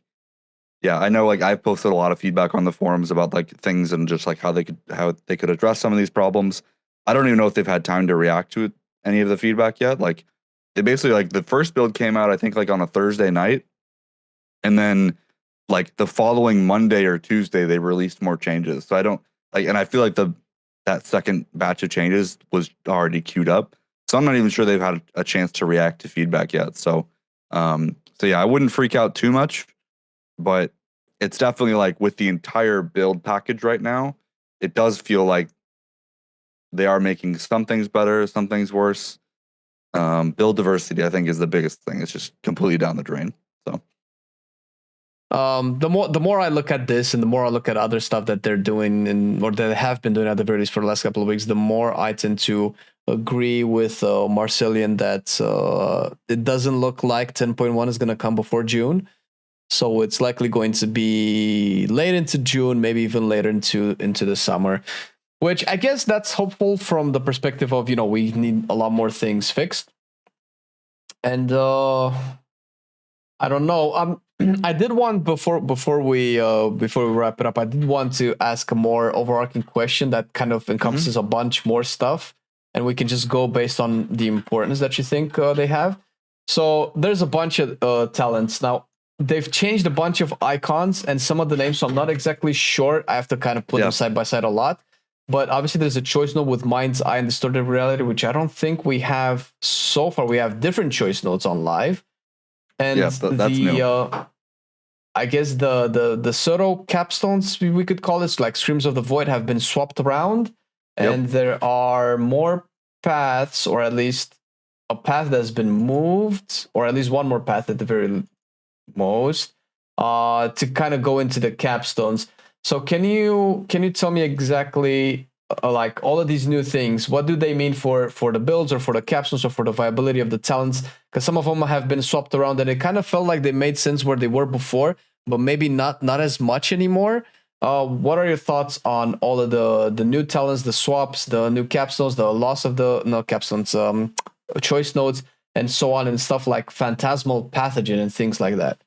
Speaker 2: Yeah, I know. Like I've posted a lot of feedback on the forums about like things and just like how they could address some of these problems. I don't even know if they've had time to react to any of the feedback yet. Like they basically like the first build came out I think like on a Thursday night, and then like the following Monday or Tuesday they released more changes. So I don't like, and I feel like that second batch of changes was already queued up. So I'm not even sure they've had a chance to react to feedback yet. So yeah, I wouldn't freak out too much. But it's definitely like with the entire build package right now, it does feel like they are making some things better, some things worse. Build diversity, I think, is the biggest thing. It's just completely down the drain. So,
Speaker 1: the more I look at this, and the more I look at other stuff that they're doing, or that they have been doing at the very least for the last couple of weeks, the more I tend to agree with Marcelian that it doesn't look like 10.1 is going to come before June. So it's likely going to be late into June, maybe even later into the summer, which I guess that's hopeful from the perspective of, we need a lot more things fixed. And I don't know. I did want before we wrap it up, I did want to ask a more overarching question that kind of encompasses a bunch more stuff, and we can just go based on the importance that you think they have. So there's a bunch of talents now. they've changed a bunch of icons and some of the names, so I'm not exactly sure. I have to kind of put them side by side a lot. But obviously there's a choice node with Mind's Eye and Distorted Reality, which I don't think we have so far. We have different choice nodes on live. And
Speaker 2: that's new.
Speaker 1: I guess the pseudo capstones, we could call it, like Screams of the Void, have been swapped around. And there are more paths, or at least a path that's been moved, or at least one more path at the very most, to kind of go into the capstones. So can you tell me exactly, like, all of these new things, what do they mean for the builds or for the capstones or for the viability of the talents? Because some of them have been swapped around and it kind of felt like they made sense where they were before, but maybe not as much anymore. What are your thoughts on all of the new talents, the swaps, the new capstones, the loss of the capstones, choice nodes, and so on, and stuff like Phantasmal Pathogen and things like that?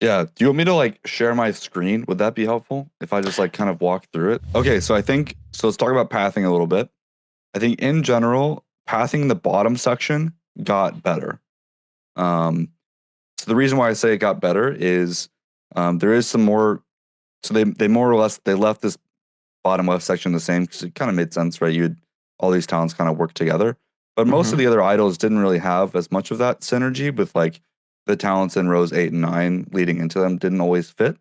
Speaker 2: Yeah. Do you want me to like share my screen? Would that be helpful if I just like kind of walk through it? Okay. So let's talk about pathing a little bit. I think in general, pathing the bottom section got better. So the reason why I say it got better is there is some more. So they more or less, they left this bottom left section the same because it kind of made sense, right? All these talents kind of work together. But most of the other idols didn't really have as much of that synergy with like the talents in rows 8 and 9 leading into them didn't always fit.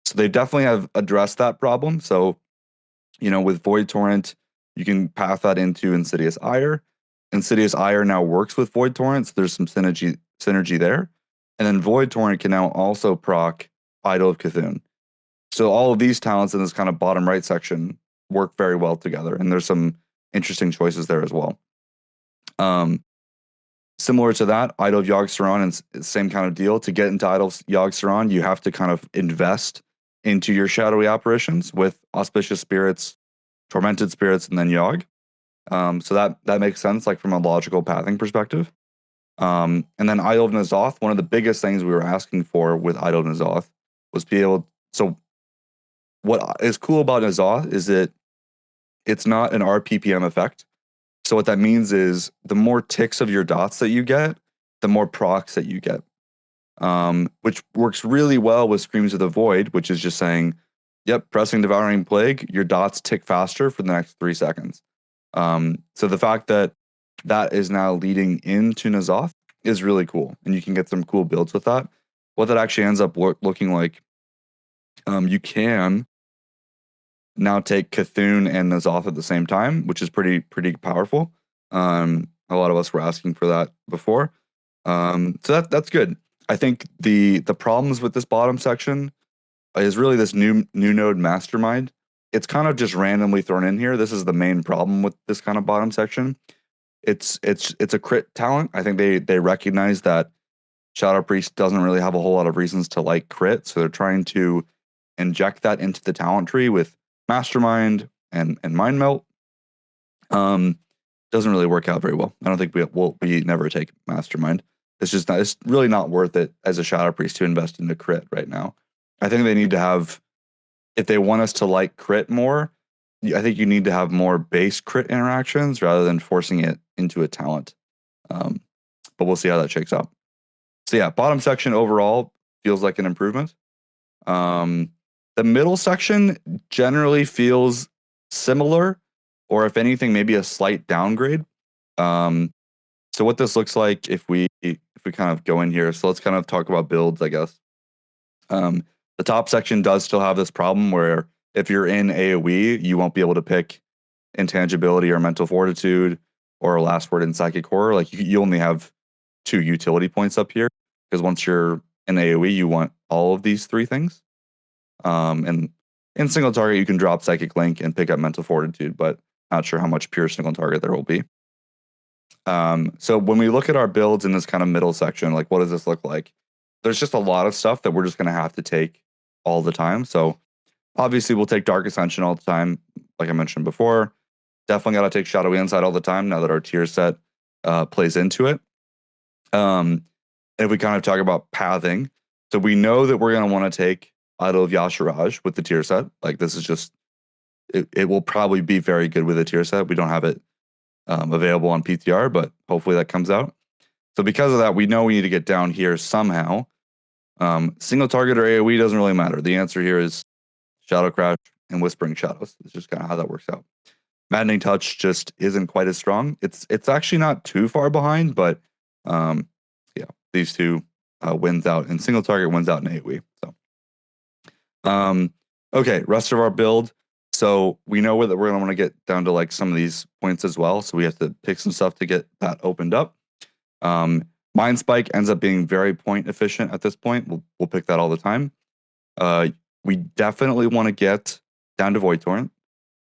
Speaker 2: So they definitely have addressed that problem. So, with Void Torrent, you can path that into Insidious Ire. Insidious Ire now works with Void Torrent, so there's some synergy there. And then Void Torrent can now also proc Idol of Cthulhu. So all of these talents in this kind of bottom right section work very well together, and there's some interesting choices there as well. Similar to that, Idol of Yogg-Saron, and same kind of deal. To get into Idol of Yogg-Saron, you have to kind of invest into your shadowy apparitions with Auspicious Spirits, Tormented Spirits, and then Yogg. So that makes sense, like from a logical pathing perspective. And then Idol of N'Zoth, one of the biggest things we were asking for with Idol of N'Zoth was be able. So what is cool about N'Zoth is that it's not an RPPM effect. So what that means is the more ticks of your dots that you get, the more procs that you get, which works really well with Screams of the Void, which is just saying, yep, pressing Devouring Plague, your dots tick faster for the next 3 seconds. So the fact that is now leading into N'Zoth is really cool, and you can get some cool builds with that. What that actually ends up looking like, you can now take Cthulhu and N'Zoth at the same time, which is pretty powerful. A lot of us were asking for that before. So that's good. I think the problems with this bottom section is really this new node Mastermind. It's kind of just randomly thrown in here. This is the main problem with this kind of bottom section. It's a crit talent. I think they recognize that Shadow Priest doesn't really have a whole lot of reasons to like crit, so they're trying to inject that into the talent tree with Mastermind and Mind Melt. Doesn't really work out very well. I don't think we never take Mastermind. It's really not worth it as a Shadow Priest to invest into crit right now. I think they need to have, if they want us to like crit more, I think you need to have more base crit interactions rather than forcing it into a talent. But we'll see how that shakes out. So yeah, bottom section overall feels like an improvement. The middle section generally feels similar, or if anything, maybe a slight downgrade. So what this looks like if we kind of go in here, so let's kind of talk about builds, I guess. The top section does still have this problem where if you're in AoE, you won't be able to pick Intangibility or Mental Fortitude or Last Word in Psychic Horror. Like you only have 2 utility points up here, because once you're in AoE, you want all of these 3 things. And in single target, you can drop Psychic Link and pick up Mental Fortitude, but not sure how much pure single target there will be. So when we look at our builds in this kind of middle section, like what does this look like? There's just a lot of stuff that we're just going to have to take all the time. So obviously we'll take Dark Ascension all the time, like I mentioned before. Definitely got to take Shadowy Insight all the time now that our tier set plays into it. If we kind of talk about pathing, so we know that we're going to want to take Idol of Yasharaj with the tier set. Like this is just, it will probably be very good with a tier set. We don't have it available on PTR, but hopefully that comes out. So because of that, we know we need to get down here somehow. Single target or AoE doesn't really matter. The answer here is Shadow Crash and Whispering Shadows. It's just kind of how that works out. Maddening Touch just isn't quite as strong. It's actually not too far behind, but yeah, these two wins out, and single target wins out in AoE. So, okay, rest of our build. So we know that we're gonna want to get down to like some of these points as well. So we have to pick some stuff to get that opened up. Mind Spike ends up being very point efficient at this point. We'll pick that all the time. We definitely want to get down to Void Torrent.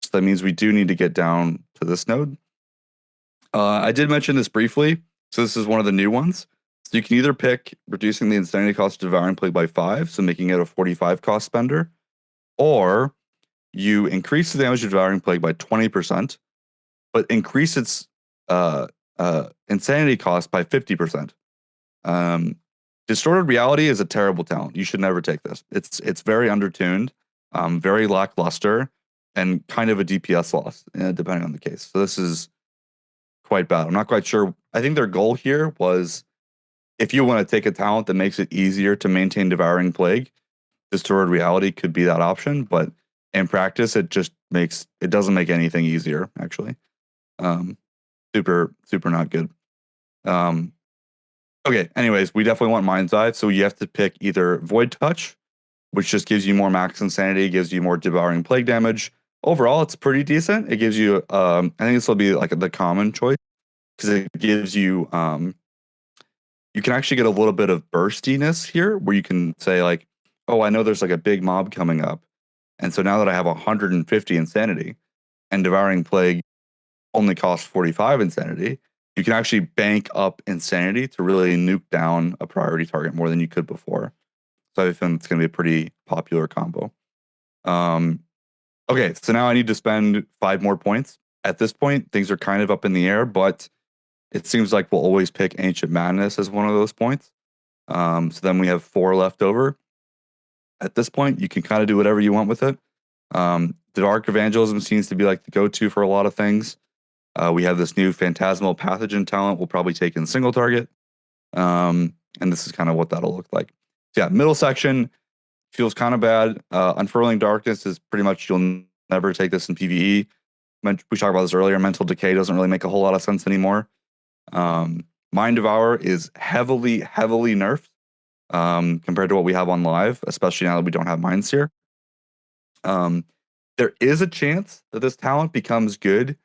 Speaker 2: So that means we do need to get down to this node. I did mention this briefly. So this is one of the new ones. So you can either pick reducing the insanity cost of Devouring Plague by 5, so making it a 45 cost spender, or you increase the damage of Devouring Plague by 20%, but increase its insanity cost by 50%. Distorted Reality is a terrible talent. You should never take this. It's very undertuned, very lackluster, and kind of a DPS loss, depending on the case. So this is quite bad. I'm not quite sure. I think their goal here was, if you want to take a talent that makes it easier to maintain Devouring Plague, Distorted Reality could be that option, but in practice, it doesn't make anything easier, actually. Super not good. Okay, anyways, we definitely want Mind's Eye, so you have to pick either Void Touch, which just gives you more max insanity, gives you more Devouring Plague damage. Overall, it's pretty decent. It gives you, I think this will be like the common choice, because it gives you, you can actually get a little bit of burstiness here, where you can say like, oh, I know there's like a big mob coming up, and so now that I have 150 insanity, and Devouring Plague only costs 45 insanity, you can actually bank up insanity to really nuke down a priority target more than you could before. So I think it's going to be a pretty popular combo. Okay, so now I need to spend 5 more points. At this point, things are kind of up in the air, but it seems like we'll always pick Ancient Madness as one of those points. So then we have 4 left over. At this point, you can kind of do whatever you want with it. The Dark Evangelism seems to be like the go-to for a lot of things. We have this new Phantasmal Pathogen talent we'll probably take in single target. And this is kind of what that'll look like. So yeah, middle section feels kind of bad. Unfurling Darkness is pretty much, you'll never take this in PvE. We talked about this earlier. Mental Decay doesn't really make a whole lot of sense anymore. Mind Devour is heavily nerfed compared to what we have on live, especially now that we don't have Mind Sear. There is a chance that this talent becomes good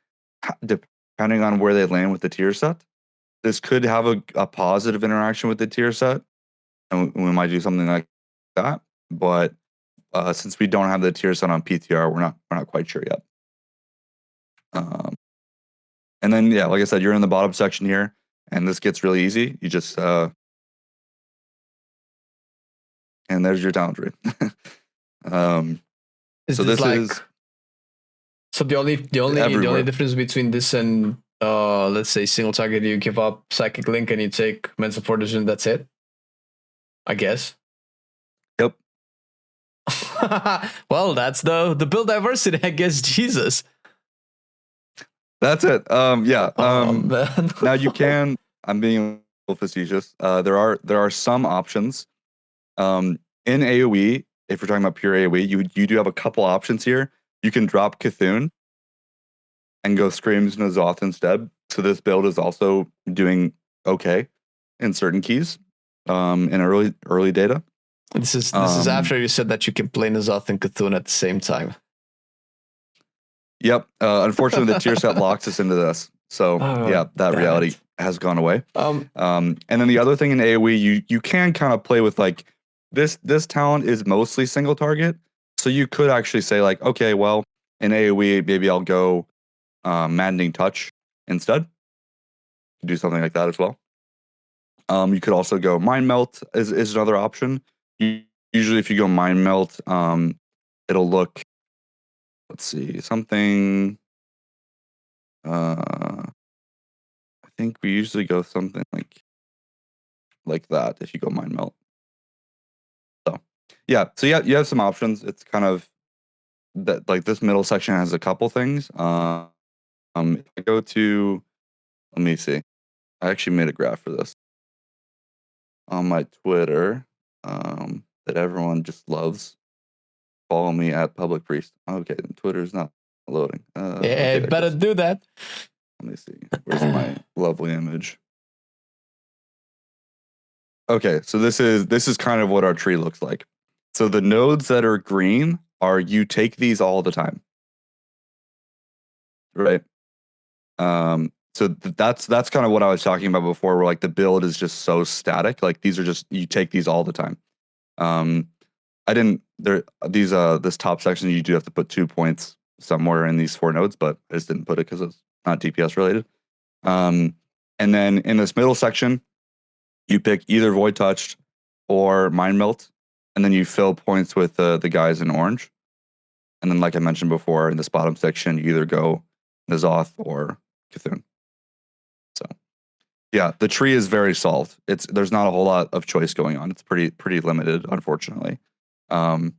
Speaker 2: depending on where they land with the tier set. This could have a positive interaction with the tier set, and we might do something like that. But since we don't have the tier set on PTR, we're not quite sure yet. And then, yeah, like I said, you're in the bottom section here, and this gets really easy. You just and there's your talent tree. So this is.
Speaker 1: So the only difference between this and let's say single target, you give up Psychic Link and you take Mental Fortitude, and that's it, I guess.
Speaker 2: Yep.
Speaker 1: Well, that's the build diversity, I guess. Jesus.
Speaker 2: That's it. Yeah. Now you can. I'm being a little facetious. There are some options. In AOE, if we're talking about pure AOE, you do have a couple options here. You can drop Cthulhu and go Screams N'Zoth instead. So this build is also doing okay in certain keys in early data.
Speaker 1: This is after you said that you can play N'Zoth and Cthulhu at the same time.
Speaker 2: Yep. Unfortunately, the tier set locks us into this. So yeah, that reality has gone away. And then the other thing in AOE, you can kind of play with like this talent is mostly single target. So you could actually say like, okay, well, in AOE, maybe I'll go Maddening Touch instead. Do something like that as well. You could also go Mind Melt is another option. Usually if you go Mind Melt, it'll look, let's see, something, I think we usually go something like that if you go Mind Melt. So yeah, you have some options. It's kind of that, like this middle section has a couple things. If I go to, let me see. I actually made a graph for this on my Twitter. that everyone just loves. Follow me at Publik Priest. Okay, Twitter's not loading.
Speaker 1: Okay, better do that.
Speaker 2: Let me see. Where's my lovely image? Okay, so this is kind of what our tree looks like. So the nodes that are green are you take these all the time, right? So that's kind of what I was talking about before, where like the build is just so static. Like these are just you take these all the time. This top section you do have to put 2 points somewhere in these 4 nodes, but I just didn't put it because it's not DPS related. And then in this middle section, you pick either Void Touched or Mind Melt, and then you fill points with the guys in orange. And then, like I mentioned before, in this bottom section, you either go N'Zoth or Cthulhu. So, yeah, the tree is very solved. There's not a whole lot of choice going on. It's pretty limited, unfortunately. And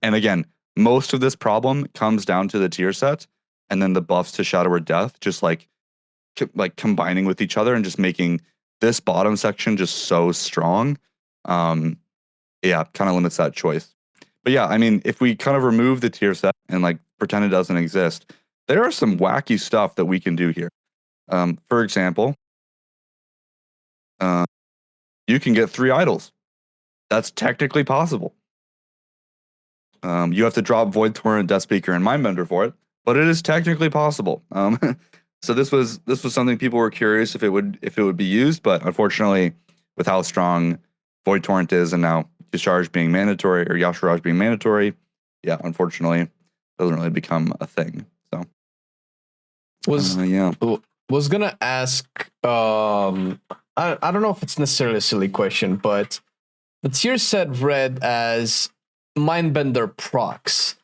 Speaker 2: again, most of this problem comes down to the tier set, and then the buffs to Shadow or Death, just like combining with each other and just making this bottom section just so strong. Yeah, kind of limits that choice. But yeah, I mean, if we kind of remove the tier set and like pretend it doesn't exist, there are some wacky stuff that we can do here. For example, you can get 3 idols. That's technically possible. You have to drop Void Torrent, Death Speaker, and Mindbender for it, but it is technically possible. So this was something people were curious if it would be used, but unfortunately, with how strong Void Torrent is, and now Discharge being mandatory or Yashiraj being mandatory, yeah, unfortunately, it doesn't really become a thing. So
Speaker 1: was gonna ask. I don't know if it's necessarily a silly question, but the tier set read as Mindbender procs.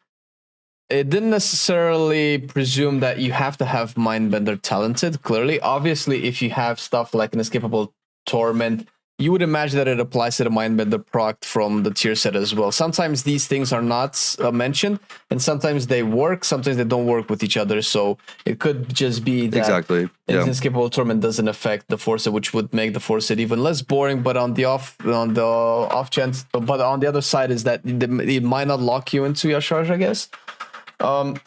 Speaker 1: It didn't necessarily presume that you have to have Mindbender talented, clearly. Obviously, if you have stuff like Inescapable Torment, you would imagine that it applies to the Mindbender proc from the tier set as well. Sometimes these things are not mentioned, and sometimes they work, sometimes they don't work with each other. So it could just be that Inescapable Torment doesn't affect the Force, which would make the Force even less boring. But on the off chance, but on the other side is that it might not lock you into Yashiraj, I guess.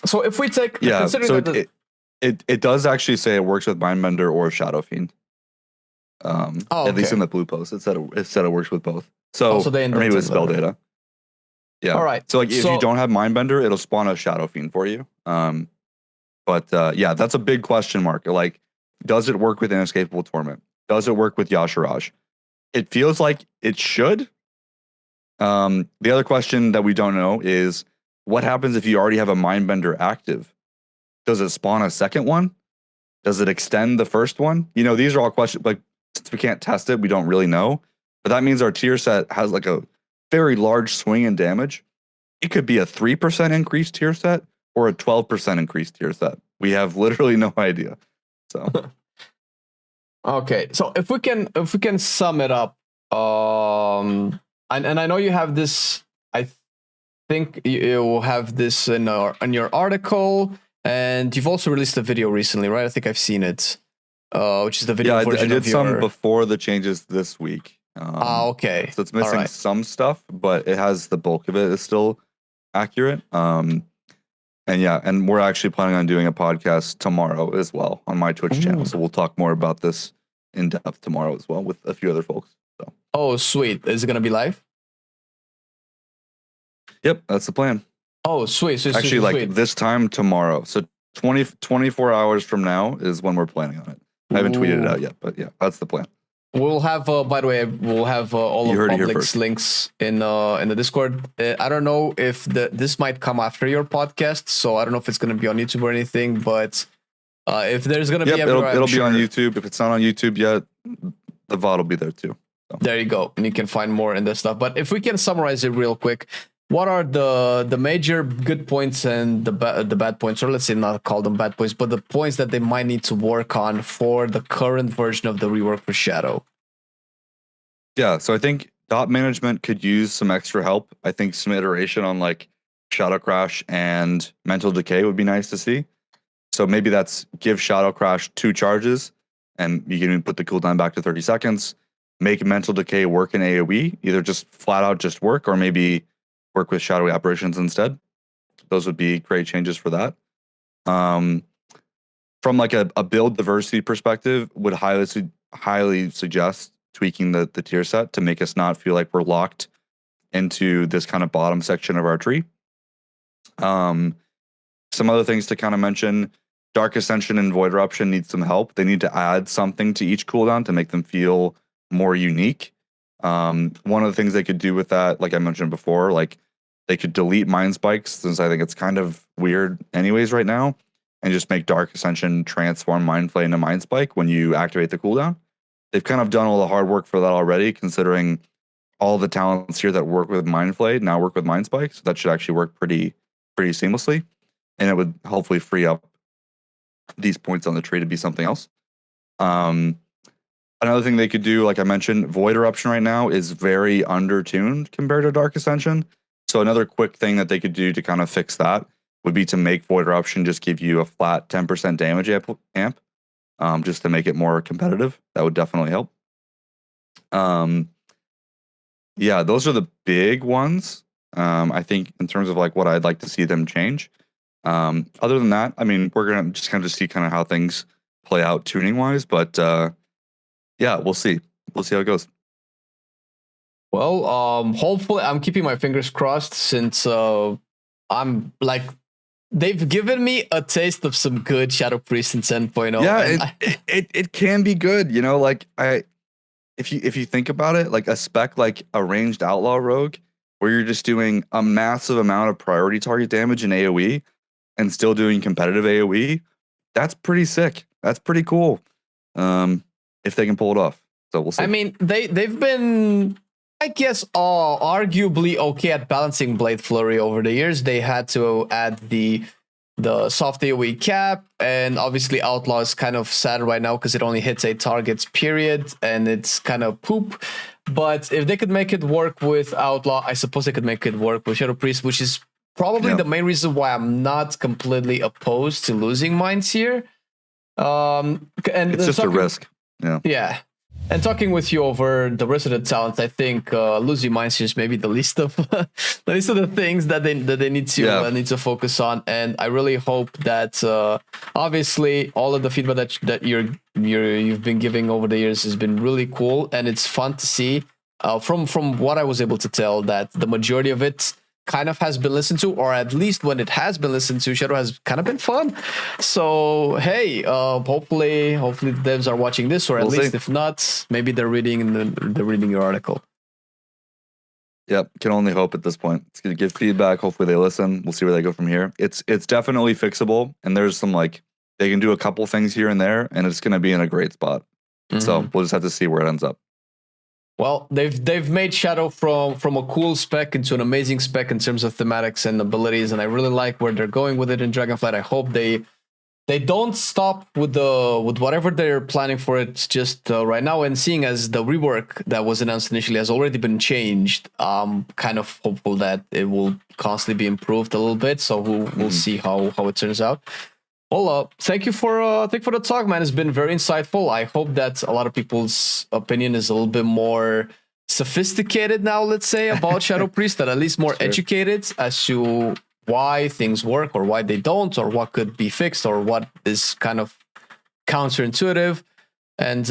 Speaker 1: So if we take
Speaker 2: it does actually say it works with Mindbender or Shadow Fiend. At least in the blue post, it said it works with both. So or maybe with spell data. Yeah.
Speaker 1: All right.
Speaker 2: So like if you don't have Mindbender, it'll spawn a Shadow Fiend for you. But yeah, that's a big question mark. Like, does it work with Inescapable Torment? Does it work with Yashiraj? It feels like it should. The other question that we don't know is, what happens if you already have a Mindbender active? Does it spawn a second one? Does it extend the first one? You know, these are all questions. Like, since we can't test it, we don't really know. But that means our tier set has like a very large swing in damage. It could be a 3% increased tier set or a 12% increased tier set. We have literally no idea. So
Speaker 1: okay. So if we can sum it up, and I know you have this. I think you have this in your article, and you've also released a video recently, right? I think I've seen it, which is the video version.
Speaker 2: I did some before the changes this week.
Speaker 1: Okay.
Speaker 2: So it's missing some stuff, but it has the bulk of it is still accurate. And yeah, and we're actually planning on doing a podcast tomorrow as well on my Twitch channel. So we'll talk more about this in depth tomorrow as well with a few other folks. So.
Speaker 1: Oh, sweet. Is it going to be live?
Speaker 2: Yep, that's the plan.
Speaker 1: Oh, sweet. So
Speaker 2: actually, like this time tomorrow. So 24 hours from now is when we're planning on it. I haven't tweeted it out yet, but yeah, that's the plan.
Speaker 1: We'll have, by the way, we'll have all of Publik's links in the Discord. I don't know if this might come after your podcast, so I don't know if it's going to be on YouTube or anything. But if there's going to be,
Speaker 2: it'll be on YouTube. If it's not on YouTube yet, the VOD will be there too. So.
Speaker 1: There you go, and you can find more in this stuff. But if we can summarize it real quick, what are the major good points and the bad points, or let's say not call them bad points, but the points that they might need to work on for the current version of the rework for Shadow?
Speaker 2: Yeah, so I think dot management could use some extra help. I think some iteration on like Shadow Crash and Mental Decay would be nice to see. So maybe that's give Shadow Crash 2 charges, and you can put the cooldown back to 30 seconds. make Mental Decay work in AoE, either just flat out just work, or maybe work with shadowy apparitions instead. Those would be great changes for that. From like a build diversity perspective, would highly suggest tweaking the tier set to make us not feel like we're locked into this kind of bottom section of our tree. Some other things to kind of mention: Dark Ascension and Void Eruption need some help. They need to add something to each cooldown to make them feel more unique. One of the things they could do with that, like I mentioned before, like they could delete Mind Spikes, since I think it's kind of weird anyways right now, and just make Dark Ascension transform Mind Flay into Mind Spike when you activate the cooldown. They've kind of done all the hard work for that already, considering all the talents here that work with Mind Flay now work with Mind Spike, so that should actually work pretty seamlessly, and it would hopefully free up these points on the tree to be something else. Another thing they could do, like I mentioned, Void Eruption right now is very undertuned compared to Dark Ascension. So another quick thing that they could do to kind of fix that would be to make Void Eruption just give you a flat 10% damage amp, just to make it more competitive. That would definitely help. Yeah, those are the big ones. I think in terms of like what I'd like to see them change. Other than that, I mean, we're gonna just kind of see kind of how things play out tuning wise, but yeah, we'll see. We'll see how it goes.
Speaker 1: Well, hopefully, I'm keeping my fingers crossed, since I'm like, they've given me a taste of some good Shadow Priest in 10.0.
Speaker 2: Yeah, it can be good, you know. Like if you think about it, like a spec like a ranged outlaw rogue, where you're just doing a massive amount of priority target damage in AoE and still doing competitive AoE, that's pretty sick. That's pretty cool. If they can pull it off. So we'll see.
Speaker 1: I mean, they've been, I guess, arguably okay at balancing Blade Flurry over the years. They had to add the soft AoE cap, and obviously Outlaw is kind of sad right now because it only hits 8 targets, period, and it's kind of poop. But if they could make it work with Outlaw, I suppose they could make it work with Shadow Priest, which is probably the main reason why I'm not completely opposed to losing Minds here. And
Speaker 2: it's just a risk.
Speaker 1: Yeah. And talking with you over the rest of the talents, I think losing Minds here is maybe the least of the things that they need to focus on. And I really hope that obviously all of the feedback that you've been giving over the years has been really cool, and it's fun to see from what I was able to tell that the majority of it kind of has been listened to, or at least when it has been listened to, Shadow has kind of been fun. So hey, hopefully the devs are watching this, or at least if not, maybe they're reading your article.
Speaker 2: Yep, can only hope at this point. It's gonna give feedback. Hopefully they listen. We'll see where they go from here. It's definitely fixable, and there's some like they can do a couple things here and there, and it's gonna be in a great spot. So we'll just have to see where it ends up.
Speaker 1: Well, they've made Shadow from a cool spec into an amazing spec in terms of thematics and abilities, and I really like where they're going with it in Dragonflight. I hope they don't stop with whatever they're planning for it just right now. And seeing as the rework that was announced initially has already been changed, I'm kind of hopeful that it will constantly be improved a little bit. So we'll see how it turns out. Well, thank you for the talk, man. It's been very insightful. I hope that a lot of people's opinion is a little bit more sophisticated now, let's say, about Shadow Priest, that at least more educated as to why things work or why they don't, or what could be fixed, or what is kind of counterintuitive. And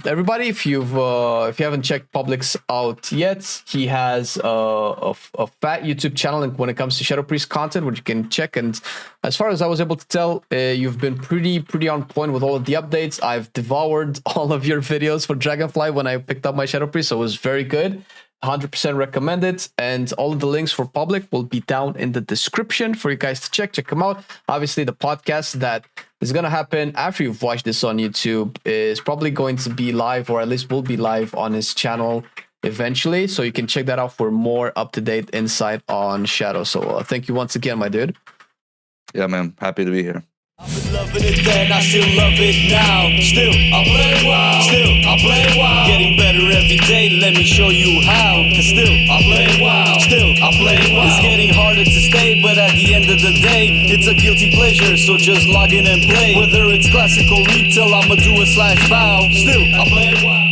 Speaker 1: everybody, if you haven't checked Publik's out yet, he has a fat YouTube channel when it comes to Shadow Priest content, which you can check. And as far as I was able to tell, you've been pretty on point with all of the updates. I've devoured all of your videos for Dragonflight when I picked up my Shadow Priest, so it was very good. 100% recommend it, and all of the links for Publik will be down in the description for you guys to check them out. Obviously, the podcast that is going to happen after you've watched this on YouTube is probably going to be live, or at least will be live on his channel eventually, so you can check that out for more up-to-date insight on Shadow. So thank you once again, my dude.
Speaker 2: Yeah, man, happy to be here.
Speaker 3: I've been loving it then, I still love it now. Still, I play WoW. Still, I play WoW. Getting better every day, let me show you how. Still, I play WoW. Still, I play WoW. It's getting harder to stay, but at the end of the day, it's a guilty pleasure, so just log in and play. Whether it's classic or retail, I'ma do a /bow. Still, I play WoW.